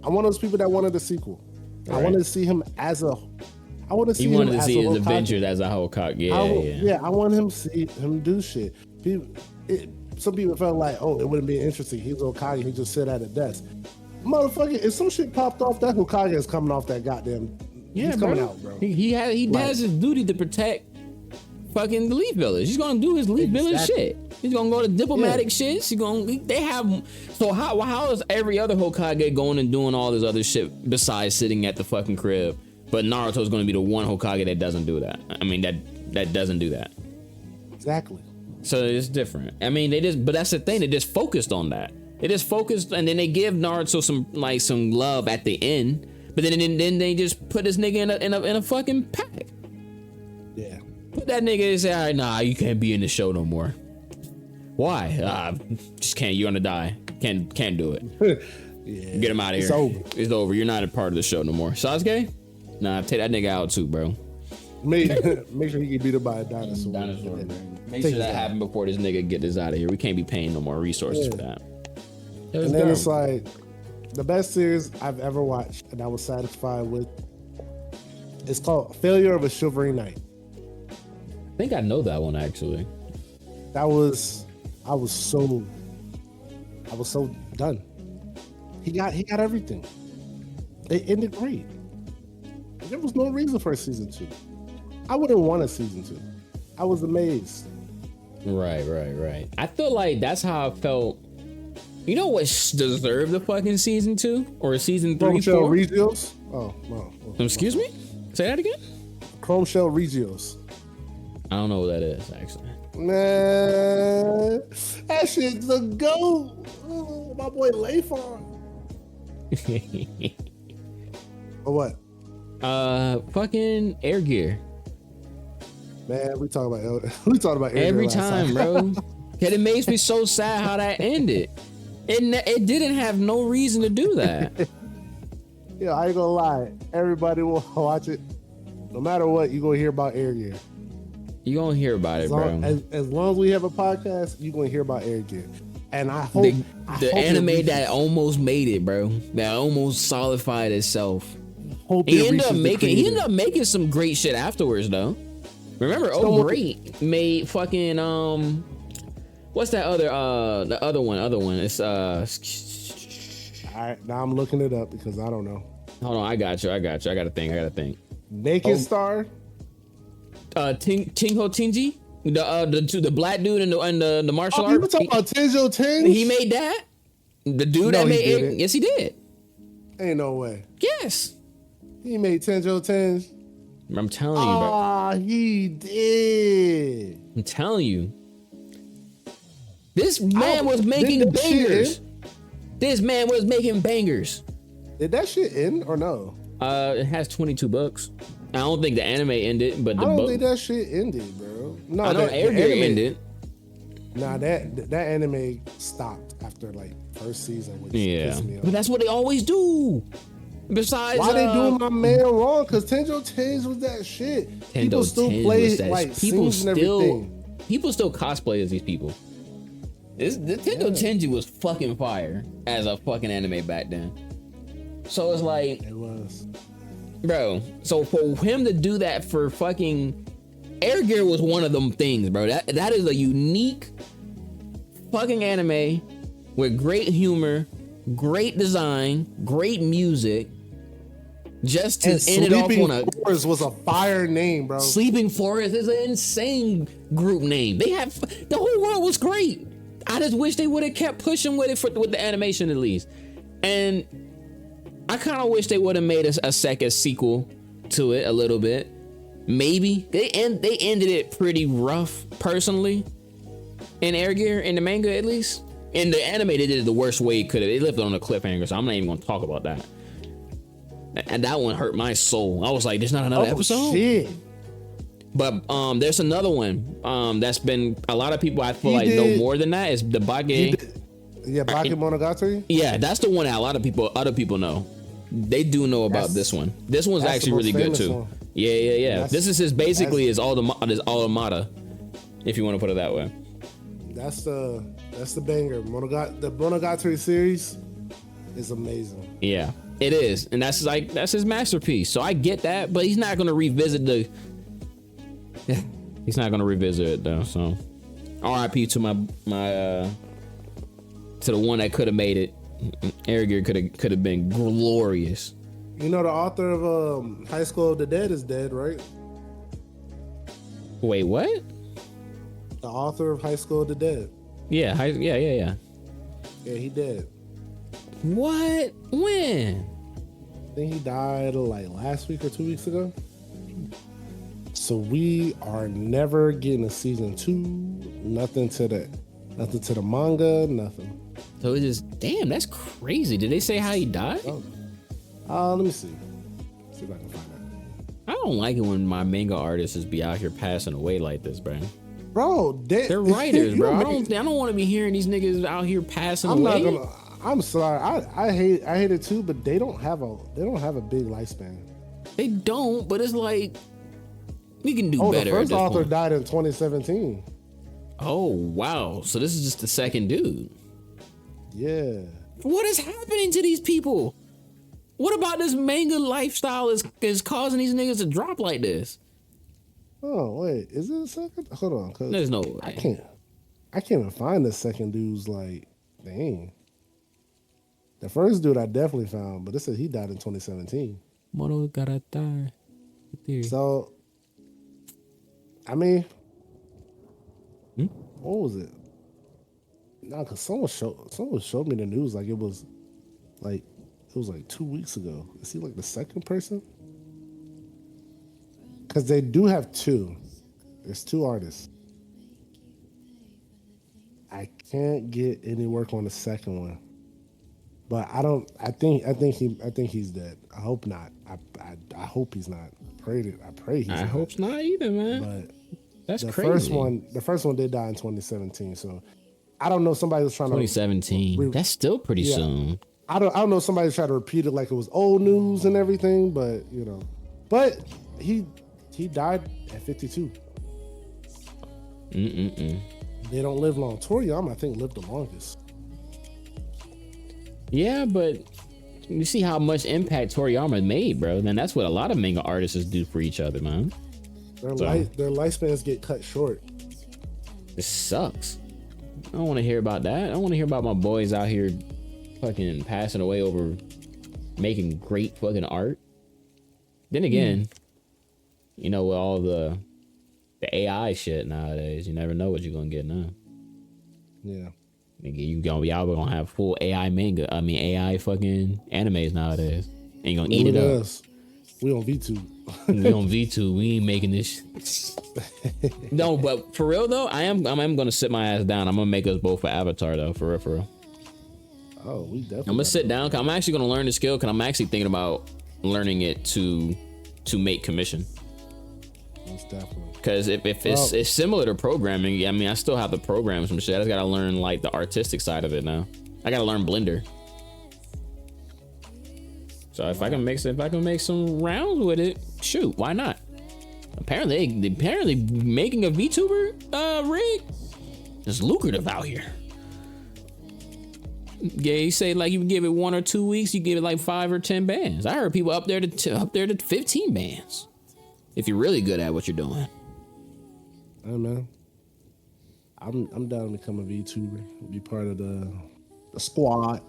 I'm one of those people that wanted a sequel. Right. I wanted to see him as a. I want to see. You wanted to see his adventures as a Hokage. Yeah. I want him to see him do shit. Some people felt like, oh, it wouldn't be interesting. He's Hokage. He just sit at a desk. Motherfucker, if some shit popped off, that Hokage is coming off that goddamn. Yeah, he's coming out, bro. He has his duty to protect fucking the Leaf Village. He's gonna do his Leaf Village shit. He's gonna go to diplomatic shit. They have. So how is every other Hokage going and doing all this other shit besides sitting at the fucking crib? But Naruto's gonna be the one Hokage that doesn't do that. I mean, that doesn't do that. Exactly. So it's different. I mean, but that's the thing. They just focused on that. They just focused, and then they give Naruto some love at the end. But then they just put this nigga in a fucking pack. Yeah. Put that nigga and say, all right, nah, you can't be in the show no more. Why? Just can't. You're gonna die. Can't do it. Yeah. Get him out of here. It's over. You're not a part of the show no more. Sasuke? Nah, take that nigga out too, bro. Make sure he get beat up by a dinosaur. Make sure that happen before this nigga get this out of here. We can't be paying no more resources for that. And then it's like the best series I've ever watched and I was satisfied with. It's called Failure of a Chivalry Knight. I think I know that one actually. That was I was so done. He got everything. It ended great. There was no reason for a season 2. I wouldn't want a season 2. I was amazed. Right. I feel like that's how I felt. You know what deserved a fucking season 2 or a season 3? Chrome Shell Regios. Oh, no. Excuse me? Say that again? Chrome Shell Regios. I don't know what that is, actually. Man, that shit's a goat. Oh, my boy Leifon. Or what? Fucking Air Gear. Man, we talk about Air every Gear time, bro. And it makes me so sad how that ended. It didn't have no reason to do that. Yeah, I ain't gonna lie. Everybody will watch it. No matter what, you gonna hear about Air Gear. You gonna hear about it, bro. As long as we have a podcast, you gonna hear about Air Gear. And I hope the anime that almost made it, bro. That almost solidified itself. He ended up making some great shit afterwards, though. Remember, Great made fucking what's that other the other one? It's All right, now I'm looking it up because I don't know. Hold on, I got you. I gotta think. Naked Star. Tingho Tinji, the black dude and the martial art. You talking about Tenjo Tenge? He made that. The dude that made it. Yes, he did. Ain't no way. Yes. He made Tenjo Tenge. I'm telling you, bro. Ah, he did. I'm telling you. This man was making bangers. This man was making bangers. Did that shit end or no? It has 22 books. I don't think the anime ended, but I don't think that shit ended, bro. No, I know Air Gear ended. Nah, that anime stopped after like first season, which pissed me off. But that's what they always do. Besides, why they doing my man wrong? Because Tenjo Tenge was that shit. People still play like scenes and everything. People still cosplay as these people. The Tenjo Tenge was fucking fire as a fucking anime back then. So it's like it was, bro. So for him to do that for fucking Air Gear was one of them things, bro. That is a unique fucking anime with great humor, great design, great music. Just to end it off on Forest was a fire name, bro. Sleeping Forest is an insane group name. They have the whole world was great. I just wish they would have kept pushing with it with the animation at least. And I kind of wish they would have made a second sequel to it a little bit. Maybe they ended it pretty rough personally in Air Gear, in the manga at least. In the anime, they did it the worst way it could have. They left it on a cliffhanger, so I'm not even going to talk about that. And that one hurt my soul. I was like, "There's not another episode." Shit. But there's another one that's been a lot of people I feel like know more than that. Is the Bake. Yeah, Bake Monogatari. Yeah, that's the one that a lot of other people know. They do know about this one. This one's actually really good too. One. Yeah. This is basically his Automata, if you want to put it that way. That's the banger. The Monogatari series is amazing. Yeah, it is, and that's his masterpiece. So I get that, but he's not gonna revisit he's not gonna revisit it though. So R.I.P. to my to the one that could have made it. Air Gear could have been glorious. You know the author of High School of the Dead is dead, right? Wait, what? The author of High School of the Dead. Yeah. Yeah, he dead. What? When? I think he died like last week or 2 weeks ago. So we are never getting a season 2. Nothing to the manga. Nothing. So it just damn. That's crazy. Did they say how he died? Let me see. See if I can find out. I don't like it when my manga artists be out here passing away like this, bro. Bro, they're writers, bro. I don't want to be hearing these niggas out here passing away. I'm sorry. I hate it too, but they don't have a big lifespan. They don't, but it's like we can do better. The first author died in 2017. Oh wow! So this is just the second dude. Yeah. What is happening to these people? What about this manga lifestyle is causing these niggas to drop like this? Oh wait, is it a second? Hold on, there's no way. I can't. I can't even find the second dude's like, dang. The first dude I definitely found, but it said he died in 2017. Monogatari. So, I mean, Hmm? what was it? No, because someone showed me the news like it was like 2 weeks ago. Is he like the second person? Because they do have two. There's two artists. I can't get any work on the second one, but I don't. I think he's dead. I hope not. I hope he's not. I pray he's I not. hope not either, man. But That's the crazy. the first one did die in 2017. So I don't know. Somebody was trying to 2017. That's still pretty yeah. soon. I don't know. Somebody tried to repeat it like it was old news and everything, but but he died at 52. They don't live long. Toriyama, I think, lived the longest. Yeah, but you see how much impact Toriyama made, bro. Then that's what a lot of manga artists do for each other, man. Their lifespans get cut short. It sucks. I don't want to hear about that. I don't want to hear about my boys out here fucking passing away over making great fucking art. Then again, with all the AI shit nowadays, you never know what you're gonna get now. Yeah. Nigga, y'all gonna have full AI manga. I mean AI fucking animes nowadays. And you gonna eat it up. We on V2. We on V2. We ain't making this shit. No, but for real though, I am gonna sit my ass down. I'm gonna make us both for Avatar though, for real. Oh, we definitely. I'm gonna sit down. Cause I'm actually gonna learn the skill. Cause I'm actually thinking about learning it to make commission. Most definitely. Because if it's similar to programming, I mean, I still have to program some shit. I just gotta learn like the artistic side of it now. I gotta learn Blender. So if I can make some rounds with it, shoot, why not? Apparently making a VTuber rig is lucrative out here. Yeah, you say like you give it 1 or 2 weeks, you give it like 5 or 10 bands. I heard people up there to 15 bands. If you're really good at what you're doing. Hey man, I'm down to become a VTuber, be part of the squad.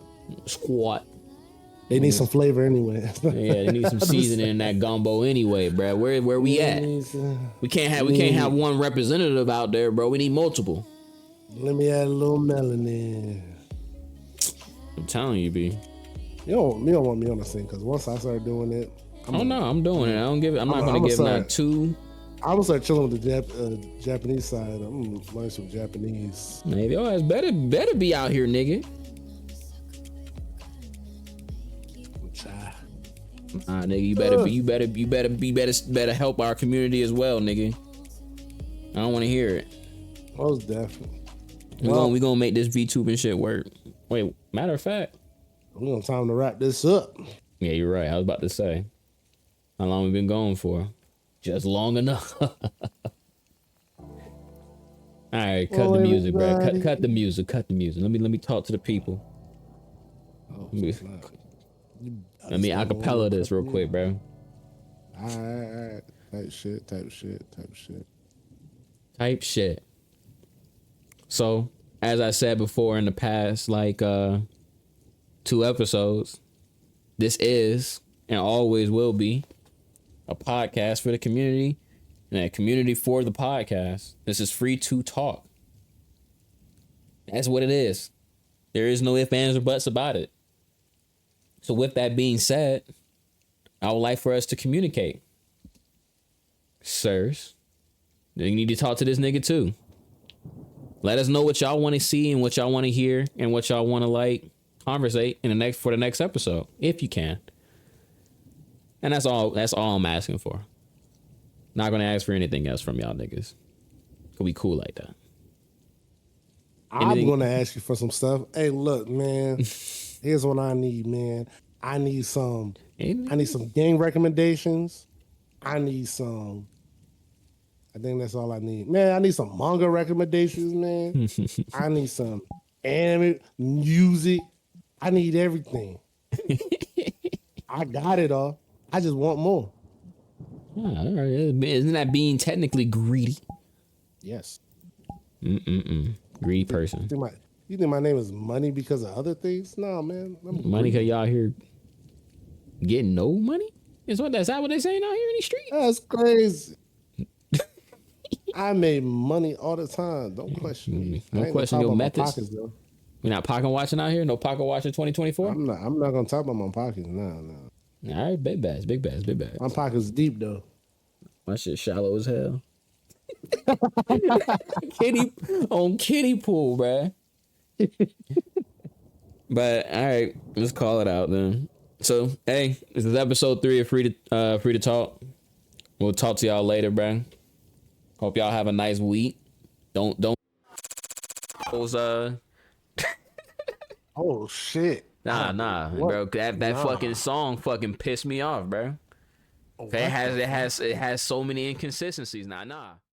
They need some flavor anyway. Yeah, they need some seasoning in that gumbo anyway, bro. Where we at? We can't have one representative out there, bro. We need multiple. Let me add a little melanin. I'm telling you, B. You don't want me on the scene because once I start doing it, I'm doing it. I'm not gonna give not two. I'm gonna start chilling with the Japanese side. I'm gonna learn some Japanese. Maybe your ass better be out here, nigga. Nah, nigga, you better help our community as well, nigga. I don't want to hear it. Most definitely. We gonna make this VTubing shit work. Wait, matter of fact, we gonna time to wrap this up. Yeah, you're right. I was about to say, how long we been going for? Just long enough. All right, cut the music, bro. Cut the music. Let me talk to the people. Let me acapella this real quick, bro. All right. Type shit. So, as I said before in the past, like 2 episodes, this is and always will be a podcast for the community and a community for the podcast. This is free to talk. That's what it is. There is no ifs, ands, or buts about it. So with that being said, I would like for us to communicate. Sirs, you need to talk to this nigga too. Let us know what y'all want to see and what y'all want to hear and what y'all want to like conversate for the next episode, if you can. And that's all I'm asking for. Not gonna ask for anything else from y'all niggas. Could be cool like that. I'm gonna ask you for some stuff. Hey, look, man. Here's what I need, man. I need some game recommendations. I think that's all I need. Man, I need some manga recommendations, man. I need some anime, music. I need everything. I got it all. I just want more. All right. Isn't that being technically greedy? Yes. Greedy person. You think my name is Money because of other things? No, man. Money because y'all here getting no money? That's not what they saying out here in these streets? That's crazy. I made money all the time. Don't question me. Don't question your methods. Pockets, though. We're not pocket watching out here? No pocket watching 2024? I'm not gonna talk about my pockets. No. All right, big bags. My pockets deep though. My shit shallow as hell. Kiddie pool, bruh. But all right, let's call it out then. So hey, this is episode 3 of Free to Talk. We'll talk to y'all later, bruh. Hope y'all have a nice week. Don't those Oh shit. Nah, bro. That fucking song fucking pissed me off, bro. It has so many inconsistencies. Nah.